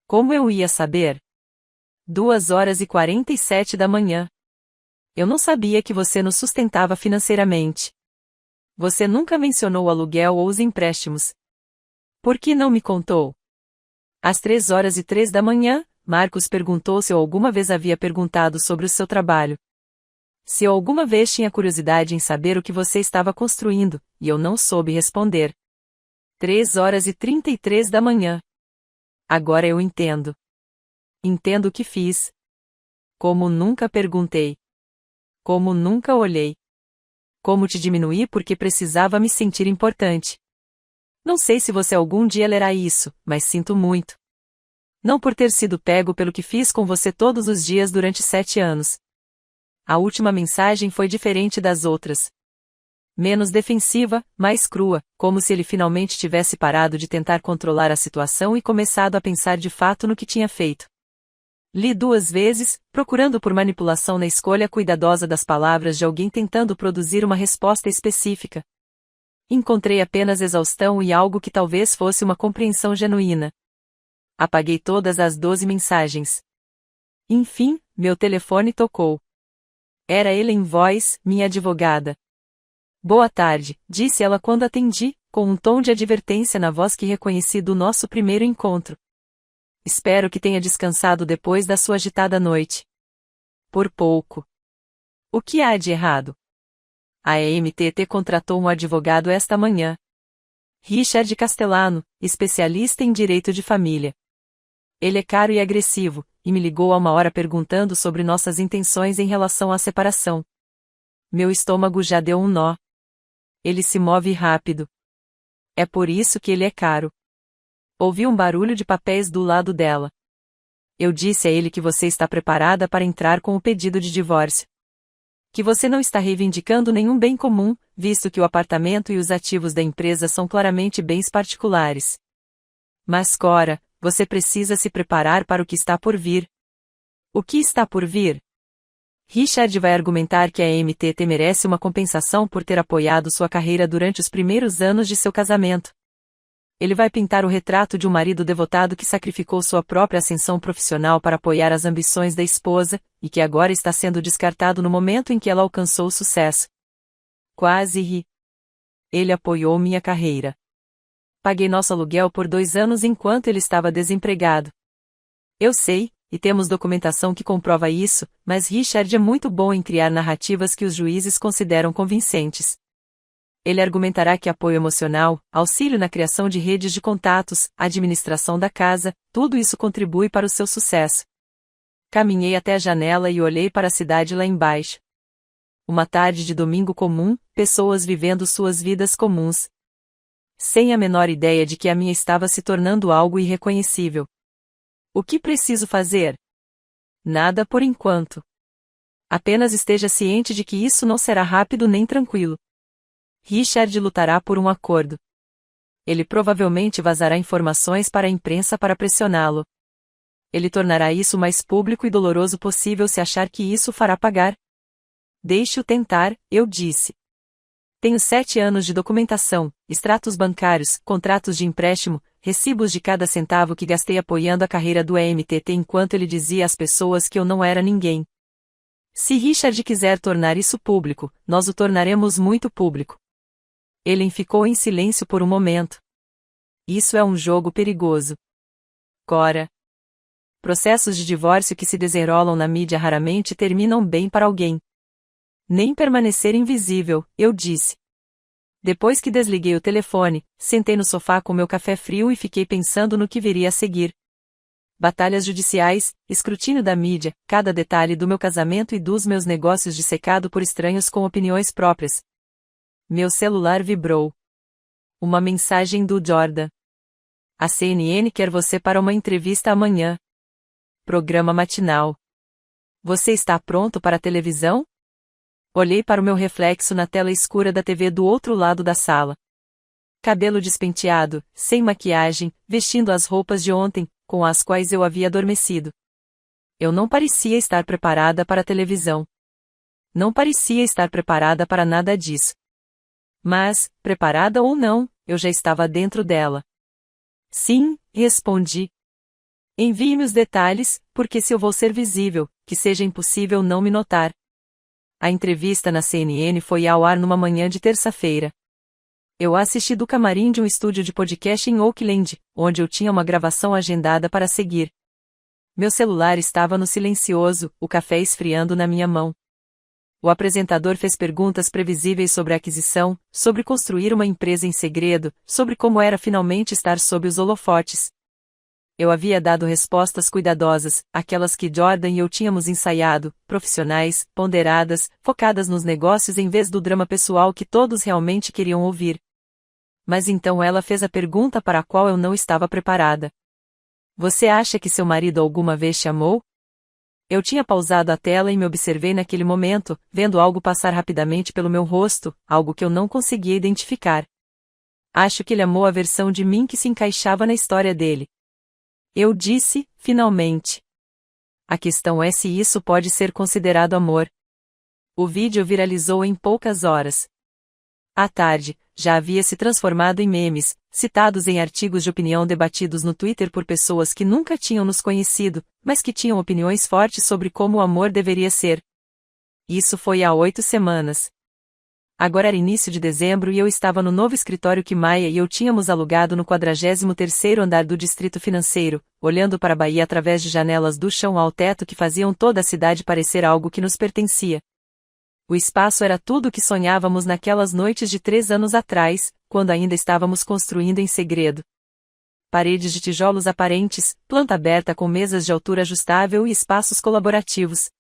Como eu ia saber? 2h47 da manhã. Eu não sabia que você nos sustentava financeiramente. Você nunca mencionou o aluguel ou os empréstimos. Por que não me contou? Às 3h03 da manhã, Marcos perguntou se eu alguma vez havia perguntado sobre o seu trabalho. Se eu alguma vez tinha curiosidade em saber o que você estava construindo, e eu não soube responder. 3h33 da manhã. Agora eu entendo. Entendo o que fiz. Como nunca perguntei. Como nunca olhei. Como te diminuí porque precisava me sentir importante. Não sei se você algum dia lerá isso, mas sinto muito. Não por ter sido pego pelo que fiz com você todos os dias durante 7 anos. A última mensagem foi diferente das outras. Menos defensiva, mais crua, como se ele finalmente tivesse parado de tentar controlar a situação e começado a pensar de fato no que tinha feito. Li 2 vezes, procurando por manipulação na escolha cuidadosa das palavras de alguém tentando produzir uma resposta específica. Encontrei apenas exaustão e algo que talvez fosse uma compreensão genuína. Apaguei todas as 12 mensagens. Enfim, meu telefone tocou. Era Ellen Voice, minha advogada. Boa tarde, disse ela quando atendi, com um tom de advertência na voz que reconheci do nosso primeiro encontro. Espero que tenha descansado depois da sua agitada noite. Por pouco. O que há de errado? A EMTT contratou um advogado esta manhã. Richard Castellano, especialista em direito de família. Ele é caro e agressivo, e me ligou a uma hora perguntando sobre nossas intenções em relação à separação. Meu estômago já deu um nó. Ele se move rápido. É por isso que ele é caro. Ouvi um barulho de papéis do lado dela. Eu disse a ele que você está preparada para entrar com o pedido de divórcio. Que você não está reivindicando nenhum bem comum, visto que o apartamento e os ativos da empresa são claramente bens particulares. Mas Cora, você precisa se preparar para o que está por vir. O que está por vir? Richard vai argumentar que a EMTT merece uma compensação por ter apoiado sua carreira durante os primeiros anos de seu casamento. Ele vai pintar o retrato de um marido devotado que sacrificou sua própria ascensão profissional para apoiar as ambições da esposa, e que agora está sendo descartado no momento em que ela alcançou o sucesso. Quase ri. Ele apoiou minha carreira. Paguei nosso aluguel por 2 anos enquanto ele estava desempregado. Eu sei, e temos documentação que comprova isso, mas Richard é muito bom em criar narrativas que os juízes consideram convincentes. Ele argumentará que apoio emocional, auxílio na criação de redes de contatos, administração da casa, tudo isso contribui para o seu sucesso. Caminhei até a janela e olhei para a cidade lá embaixo. Uma tarde de domingo comum, pessoas vivendo suas vidas comuns. Sem a menor ideia de que a minha estava se tornando algo irreconhecível. O que preciso fazer? Nada por enquanto. Apenas esteja ciente de que isso não será rápido nem tranquilo. Richard lutará por um acordo. Ele provavelmente vazará informações para a imprensa para pressioná-lo. Ele tornará isso o mais público e doloroso possível se achar que isso fará pagar. Deixe-o tentar, eu disse. Tenho 7 anos de documentação, extratos bancários, contratos de empréstimo, recibos de cada centavo que gastei apoiando a carreira do EMTT enquanto ele dizia às pessoas que eu não era ninguém. Se Richard quiser tornar isso público, nós o tornaremos muito público. Ele ficou em silêncio por um momento. Isso é um jogo perigoso. Cora. Processos de divórcio que se desenrolam na mídia raramente terminam bem para alguém. Nem permanecer invisível, eu disse. Depois que desliguei o telefone, sentei no sofá com meu café frio e fiquei pensando no que viria a seguir. Batalhas judiciais, escrutínio da mídia, cada detalhe do meu casamento e dos meus negócios dissecado por estranhos com opiniões próprias. Meu celular vibrou. Uma mensagem do Jordan. A CNN quer você para uma entrevista amanhã. Programa matinal. Você está pronto para a televisão? Olhei para o meu reflexo na tela escura da TV do outro lado da sala. Cabelo despenteado, sem maquiagem, vestindo as roupas de ontem, com as quais eu havia adormecido. Eu não parecia estar preparada para a televisão. Não parecia estar preparada para nada disso. Mas, preparada ou não, eu já estava dentro dela. Sim, respondi. Envie-me os detalhes, porque se eu vou ser visível, que seja impossível não me notar. A entrevista na CNN foi ao ar numa manhã de terça-feira. Eu a assisti do camarim de um estúdio de podcast em Oakland, onde eu tinha uma gravação agendada para seguir. Meu celular estava no silencioso, o café esfriando na minha mão. O apresentador fez perguntas previsíveis sobre a aquisição, sobre construir uma empresa em segredo, sobre como era finalmente estar sob os holofotes. Eu havia dado respostas cuidadosas, aquelas que Jordan e eu tínhamos ensaiado, profissionais, ponderadas, focadas nos negócios em vez do drama pessoal que todos realmente queriam ouvir. Mas então ela fez a pergunta para a qual eu não estava preparada. Você acha que seu marido alguma vez te amou? Eu tinha pausado a tela e me observei naquele momento, vendo algo passar rapidamente pelo meu rosto, algo que eu não conseguia identificar. Acho que ele amou a versão de mim que se encaixava na história dele. Eu disse, finalmente. A questão é se isso pode ser considerado amor. O vídeo viralizou em poucas horas. À tarde, já havia se transformado em memes, citados em artigos de opinião debatidos no Twitter por pessoas que nunca tinham nos conhecido, mas que tinham opiniões fortes sobre como o amor deveria ser. Isso foi há 8 semanas. Agora era início de dezembro e eu estava no novo escritório que Maia e eu tínhamos alugado no 43º andar do distrito financeiro, olhando para a Bahia através de janelas do chão ao teto que faziam toda a cidade parecer algo que nos pertencia. O espaço era tudo o que sonhávamos naquelas noites de 3 anos atrás, quando ainda estávamos construindo em segredo. Paredes de tijolos aparentes, planta aberta com mesas de altura ajustável e espaços colaborativos.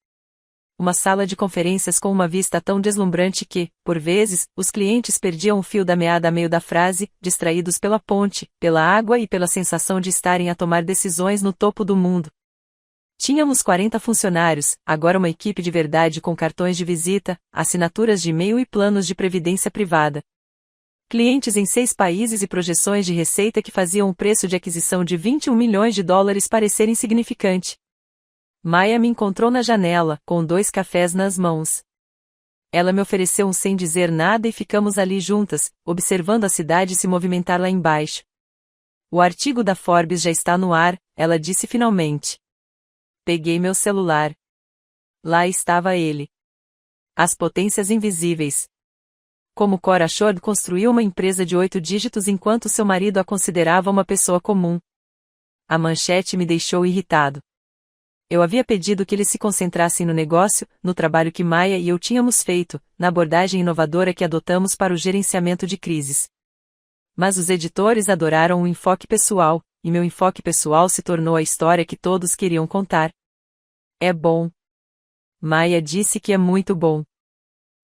Uma sala de conferências com uma vista tão deslumbrante que, por vezes, os clientes perdiam o fio da meada a meio da frase, distraídos pela ponte, pela água e pela sensação de estarem a tomar decisões no topo do mundo. Tínhamos 40 funcionários, agora uma equipe de verdade com cartões de visita, assinaturas de e-mail e planos de previdência privada. Clientes em 6 países e projeções de receita que faziam o preço de aquisição de $21 milhões parecer insignificante. Maia me encontrou na janela, com 2 cafés nas mãos. Ela me ofereceu um sem dizer nada e ficamos ali juntas, observando a cidade se movimentar lá embaixo. O artigo da Forbes já está no ar, ela disse finalmente. Peguei meu celular. Lá estava ele. As potências invisíveis. Como Cora Shore construiu uma empresa de 8 dígitos enquanto seu marido a considerava uma pessoa comum. A manchete me deixou irritado. Eu havia pedido que eles se concentrassem no negócio, no trabalho que Maia e eu tínhamos feito, na abordagem inovadora que adotamos para o gerenciamento de crises. Mas os editores adoraram o enfoque pessoal, e meu enfoque pessoal se tornou a história que todos queriam contar. É bom. Maia disse que é muito bom.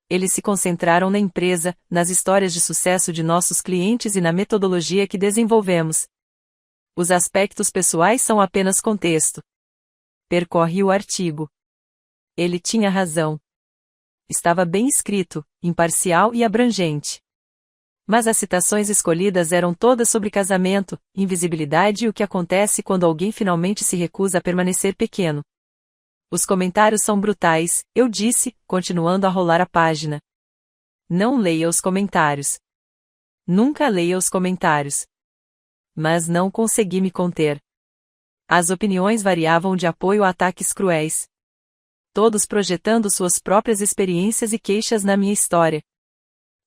Eles se concentraram na empresa, nas histórias de sucesso de nossos clientes e na metodologia que desenvolvemos. Os aspectos pessoais são apenas contexto. Percorre o artigo. Ele tinha razão. Estava bem escrito, imparcial e abrangente. Mas as citações escolhidas eram todas sobre casamento, invisibilidade e o que acontece quando alguém finalmente se recusa a permanecer pequeno. Os comentários são brutais, eu disse, continuando a rolar a página. Não leia os comentários. Nunca leia os comentários. Mas não consegui me conter. As opiniões variavam de apoio a ataques cruéis. Todos projetando suas próprias experiências e queixas na minha história.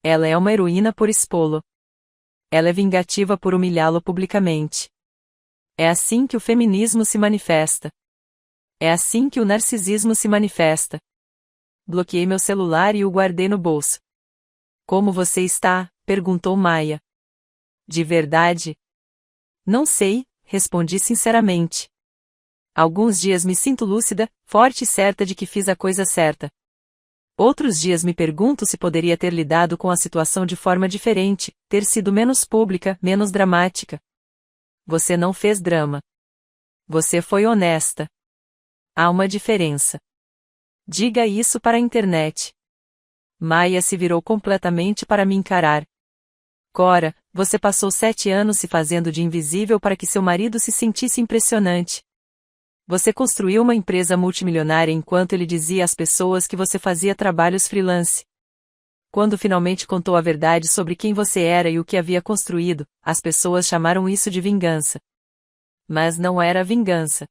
Ela é uma heroína por expô-lo. Ela é vingativa por humilhá-lo publicamente. É assim que o feminismo se manifesta. É assim que o narcisismo se manifesta. Bloqueei meu celular e o guardei no bolso. Como você está? Perguntou Maia. De verdade? Não sei, respondi sinceramente. Alguns dias me sinto lúcida, forte e certa de que fiz a coisa certa. Outros dias me pergunto se poderia ter lidado com a situação de forma diferente, ter sido menos pública, menos dramática. Você não fez drama. Você foi honesta. Há uma diferença. Diga isso para a internet. Maia se virou completamente para me encarar. Cora, você passou 7 anos se fazendo de invisível para que seu marido se sentisse impressionante. Você construiu uma empresa multimilionária enquanto ele dizia às pessoas que você fazia trabalhos freelance. Quando finalmente contou a verdade sobre quem você era e o que havia construído, as pessoas chamaram isso de vingança. Mas não era vingança.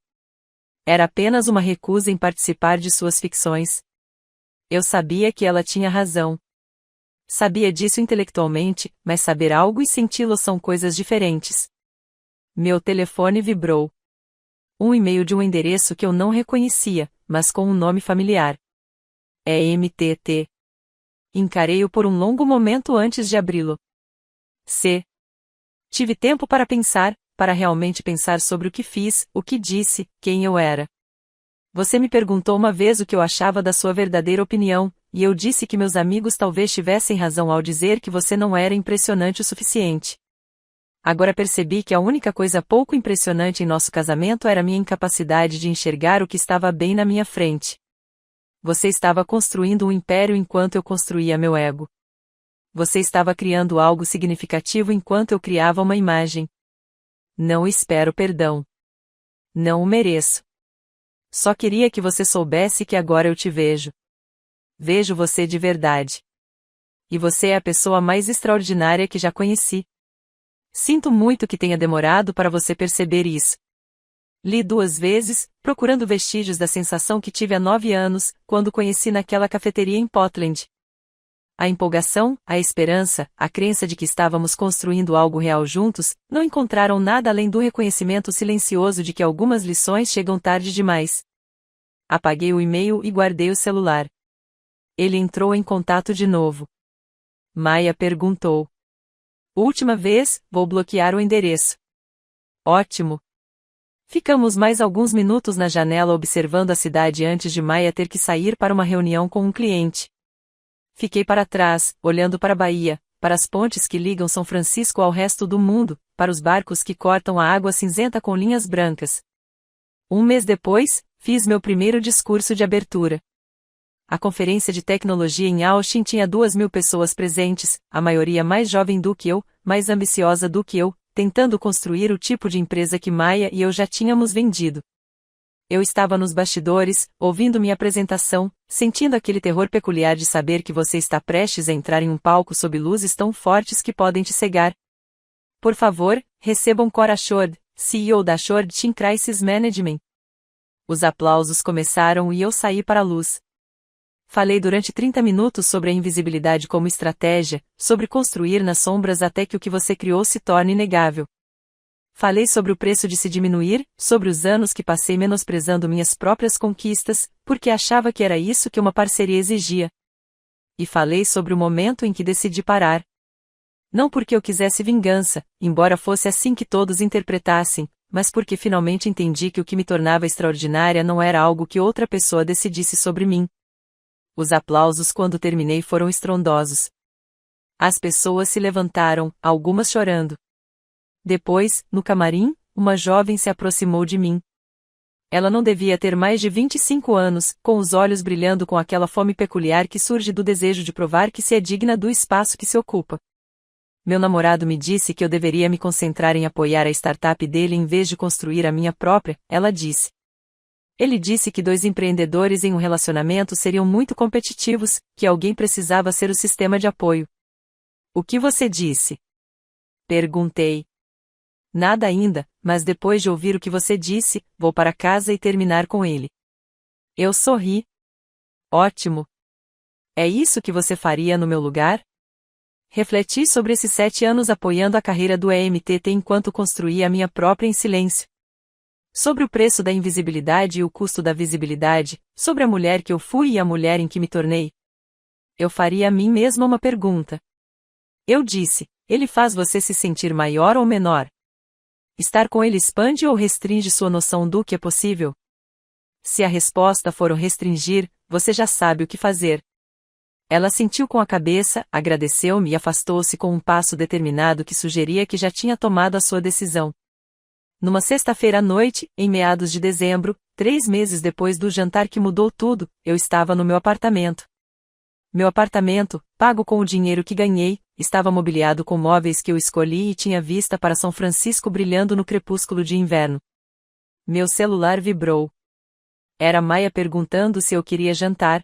Era apenas uma recusa em participar de suas ficções. Eu sabia que ela tinha razão. Sabia disso intelectualmente, mas saber algo e senti-lo são coisas diferentes. Meu telefone vibrou. Um e-mail de um endereço que eu não reconhecia, mas com um nome familiar. É MTT. Encarei-o por um longo momento antes de abri-lo. Tive tempo para pensar, para realmente pensar sobre o que fiz, o que disse, quem eu era. Você me perguntou uma vez o que eu achava da sua verdadeira opinião, e eu disse que meus amigos talvez tivessem razão ao dizer que você não era impressionante o suficiente. Agora percebi que a única coisa pouco impressionante em nosso casamento era minha incapacidade de enxergar o que estava bem na minha frente. Você estava construindo um império enquanto eu construía meu ego. Você estava criando algo significativo enquanto eu criava uma imagem. Não espero perdão. Não o mereço. Só queria que você soubesse que agora eu te vejo. Vejo você de verdade. E você é a pessoa mais extraordinária que já conheci. Sinto muito que tenha demorado para você perceber isso. Li 2 vezes, procurando vestígios da sensação que tive há 9 anos, quando conheci naquela cafeteria em Portland. A empolgação, a esperança, a crença de que estávamos construindo algo real juntos, não encontraram nada além do reconhecimento silencioso de que algumas lições chegam tarde demais. Apaguei o e-mail e guardei o celular. Ele entrou em contato de novo. Maia perguntou. Última vez, vou bloquear o endereço. Ótimo. Ficamos mais alguns minutos na janela observando a cidade antes de Maia ter que sair para uma reunião com um cliente. Fiquei para trás, olhando para a Bahia, para as pontes que ligam São Francisco ao resto do mundo, para os barcos que cortam a água cinzenta com linhas brancas. 1 mês depois, fiz meu primeiro discurso de abertura. A conferência de tecnologia em Austin tinha 2.000 pessoas presentes, a maioria mais jovem do que eu, mais ambiciosa do que eu, tentando construir o tipo de empresa que Maia e eu já tínhamos vendido. Eu estava nos bastidores, ouvindo minha apresentação, sentindo aquele terror peculiar de saber que você está prestes a entrar em um palco sob luzes tão fortes que podem te cegar. Por favor, recebam Cora Shord, CEO da Shord Team Crisis Management. Os aplausos começaram e eu saí para a luz. Falei durante 30 minutos sobre a invisibilidade como estratégia, sobre construir nas sombras até que o que você criou se torne inegável. Falei sobre o preço de se diminuir, sobre os anos que passei menosprezando minhas próprias conquistas, porque achava que era isso que uma parceria exigia. E falei sobre o momento em que decidi parar. Não porque eu quisesse vingança, embora fosse assim que todos interpretassem, mas porque finalmente entendi que o que me tornava extraordinária não era algo que outra pessoa decidisse sobre mim. Os aplausos quando terminei foram estrondosos. As pessoas se levantaram, algumas chorando. Depois, no camarim, uma jovem se aproximou de mim. Ela não devia ter mais de 25 anos, com os olhos brilhando com aquela fome peculiar que surge do desejo de provar que se é digna do espaço que se ocupa. Meu namorado me disse que eu deveria me concentrar em apoiar a startup dele em vez de construir a minha própria, ela disse. Ele disse que 2 empreendedores em um relacionamento seriam muito competitivos, que alguém precisava ser o sistema de apoio. O que você disse? Perguntei. Nada ainda, mas depois de ouvir o que você disse, vou para casa e terminar com ele. Eu sorri. Ótimo. É isso que você faria no meu lugar? Refleti sobre esses 7 anos apoiando a carreira do EMTT enquanto construía a minha própria em silêncio. Sobre o preço da invisibilidade e o custo da visibilidade, sobre a mulher que eu fui e a mulher em que me tornei. Eu faria a mim mesma uma pergunta. Eu disse, ele faz você se sentir maior ou menor? Estar com ele expande ou restringe sua noção do que é possível? Se a resposta for o restringir, você já sabe o que fazer. Ela sentiu com a cabeça, agradeceu-me e afastou-se com um passo determinado que sugeria que já tinha tomado a sua decisão. Numa sexta-feira à noite, em meados de dezembro, 3 meses depois do jantar que mudou tudo, eu estava no meu apartamento. Meu apartamento, pago com o dinheiro que ganhei, estava mobiliado com móveis que eu escolhi e tinha vista para São Francisco brilhando no crepúsculo de inverno. Meu celular vibrou. Era Maia perguntando se eu queria jantar.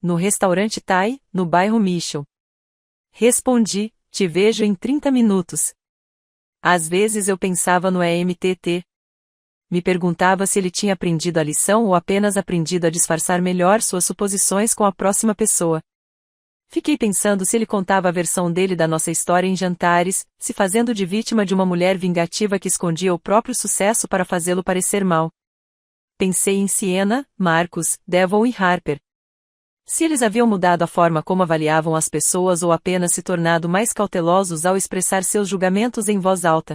No restaurante Thai, no bairro Mission. Respondi, te vejo em 30 minutos. Às vezes eu pensava no EMTT. Me perguntava se ele tinha aprendido a lição ou apenas aprendido a disfarçar melhor suas suposições com a próxima pessoa. Fiquei pensando se ele contava a versão dele da nossa história em jantares, se fazendo de vítima de uma mulher vingativa que escondia o próprio sucesso para fazê-lo parecer mal. Pensei em Siena, Marcus, Devon e Harper. Se eles haviam mudado a forma como avaliavam as pessoas ou apenas se tornado mais cautelosos ao expressar seus julgamentos em voz alta.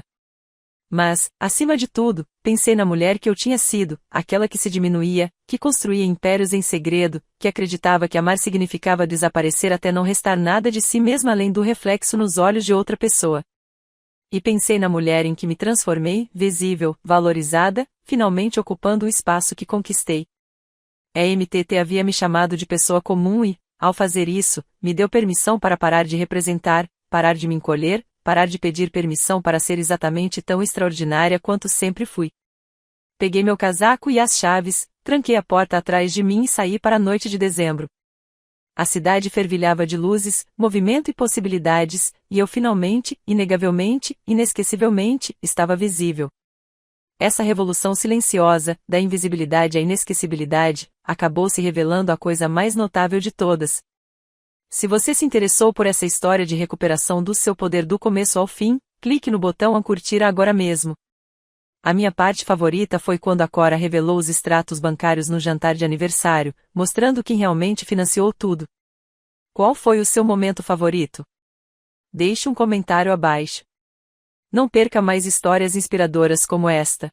Mas, acima de tudo, pensei na mulher que eu tinha sido, aquela que se diminuía, que construía impérios em segredo, que acreditava que amar significava desaparecer até não restar nada de si mesma além do reflexo nos olhos de outra pessoa. E pensei na mulher em que me transformei, visível, valorizada, finalmente ocupando o espaço que conquistei. A MTT havia me chamado de pessoa comum e, ao fazer isso, me deu permissão para parar de representar, parar de me encolher, parar de pedir permissão para ser exatamente tão extraordinária quanto sempre fui. Peguei meu casaco e as chaves, tranquei a porta atrás de mim e saí para a noite de dezembro. A cidade fervilhava de luzes, movimento e possibilidades, e eu finalmente, inegavelmente, inesquecivelmente, estava visível. Essa revolução silenciosa, da invisibilidade à inesquecibilidade, acabou se revelando a coisa mais notável de todas. Se você se interessou por essa história de recuperação do seu poder do começo ao fim, clique no botão a curtir agora mesmo. A minha parte favorita foi quando a Cora revelou os extratos bancários no jantar de aniversário, mostrando quem realmente financiou tudo. Qual foi o seu momento favorito? Deixe um comentário abaixo. Não perca mais histórias inspiradoras como esta.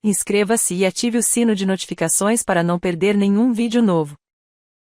Inscreva-se e ative o sino de notificações para não perder nenhum vídeo novo.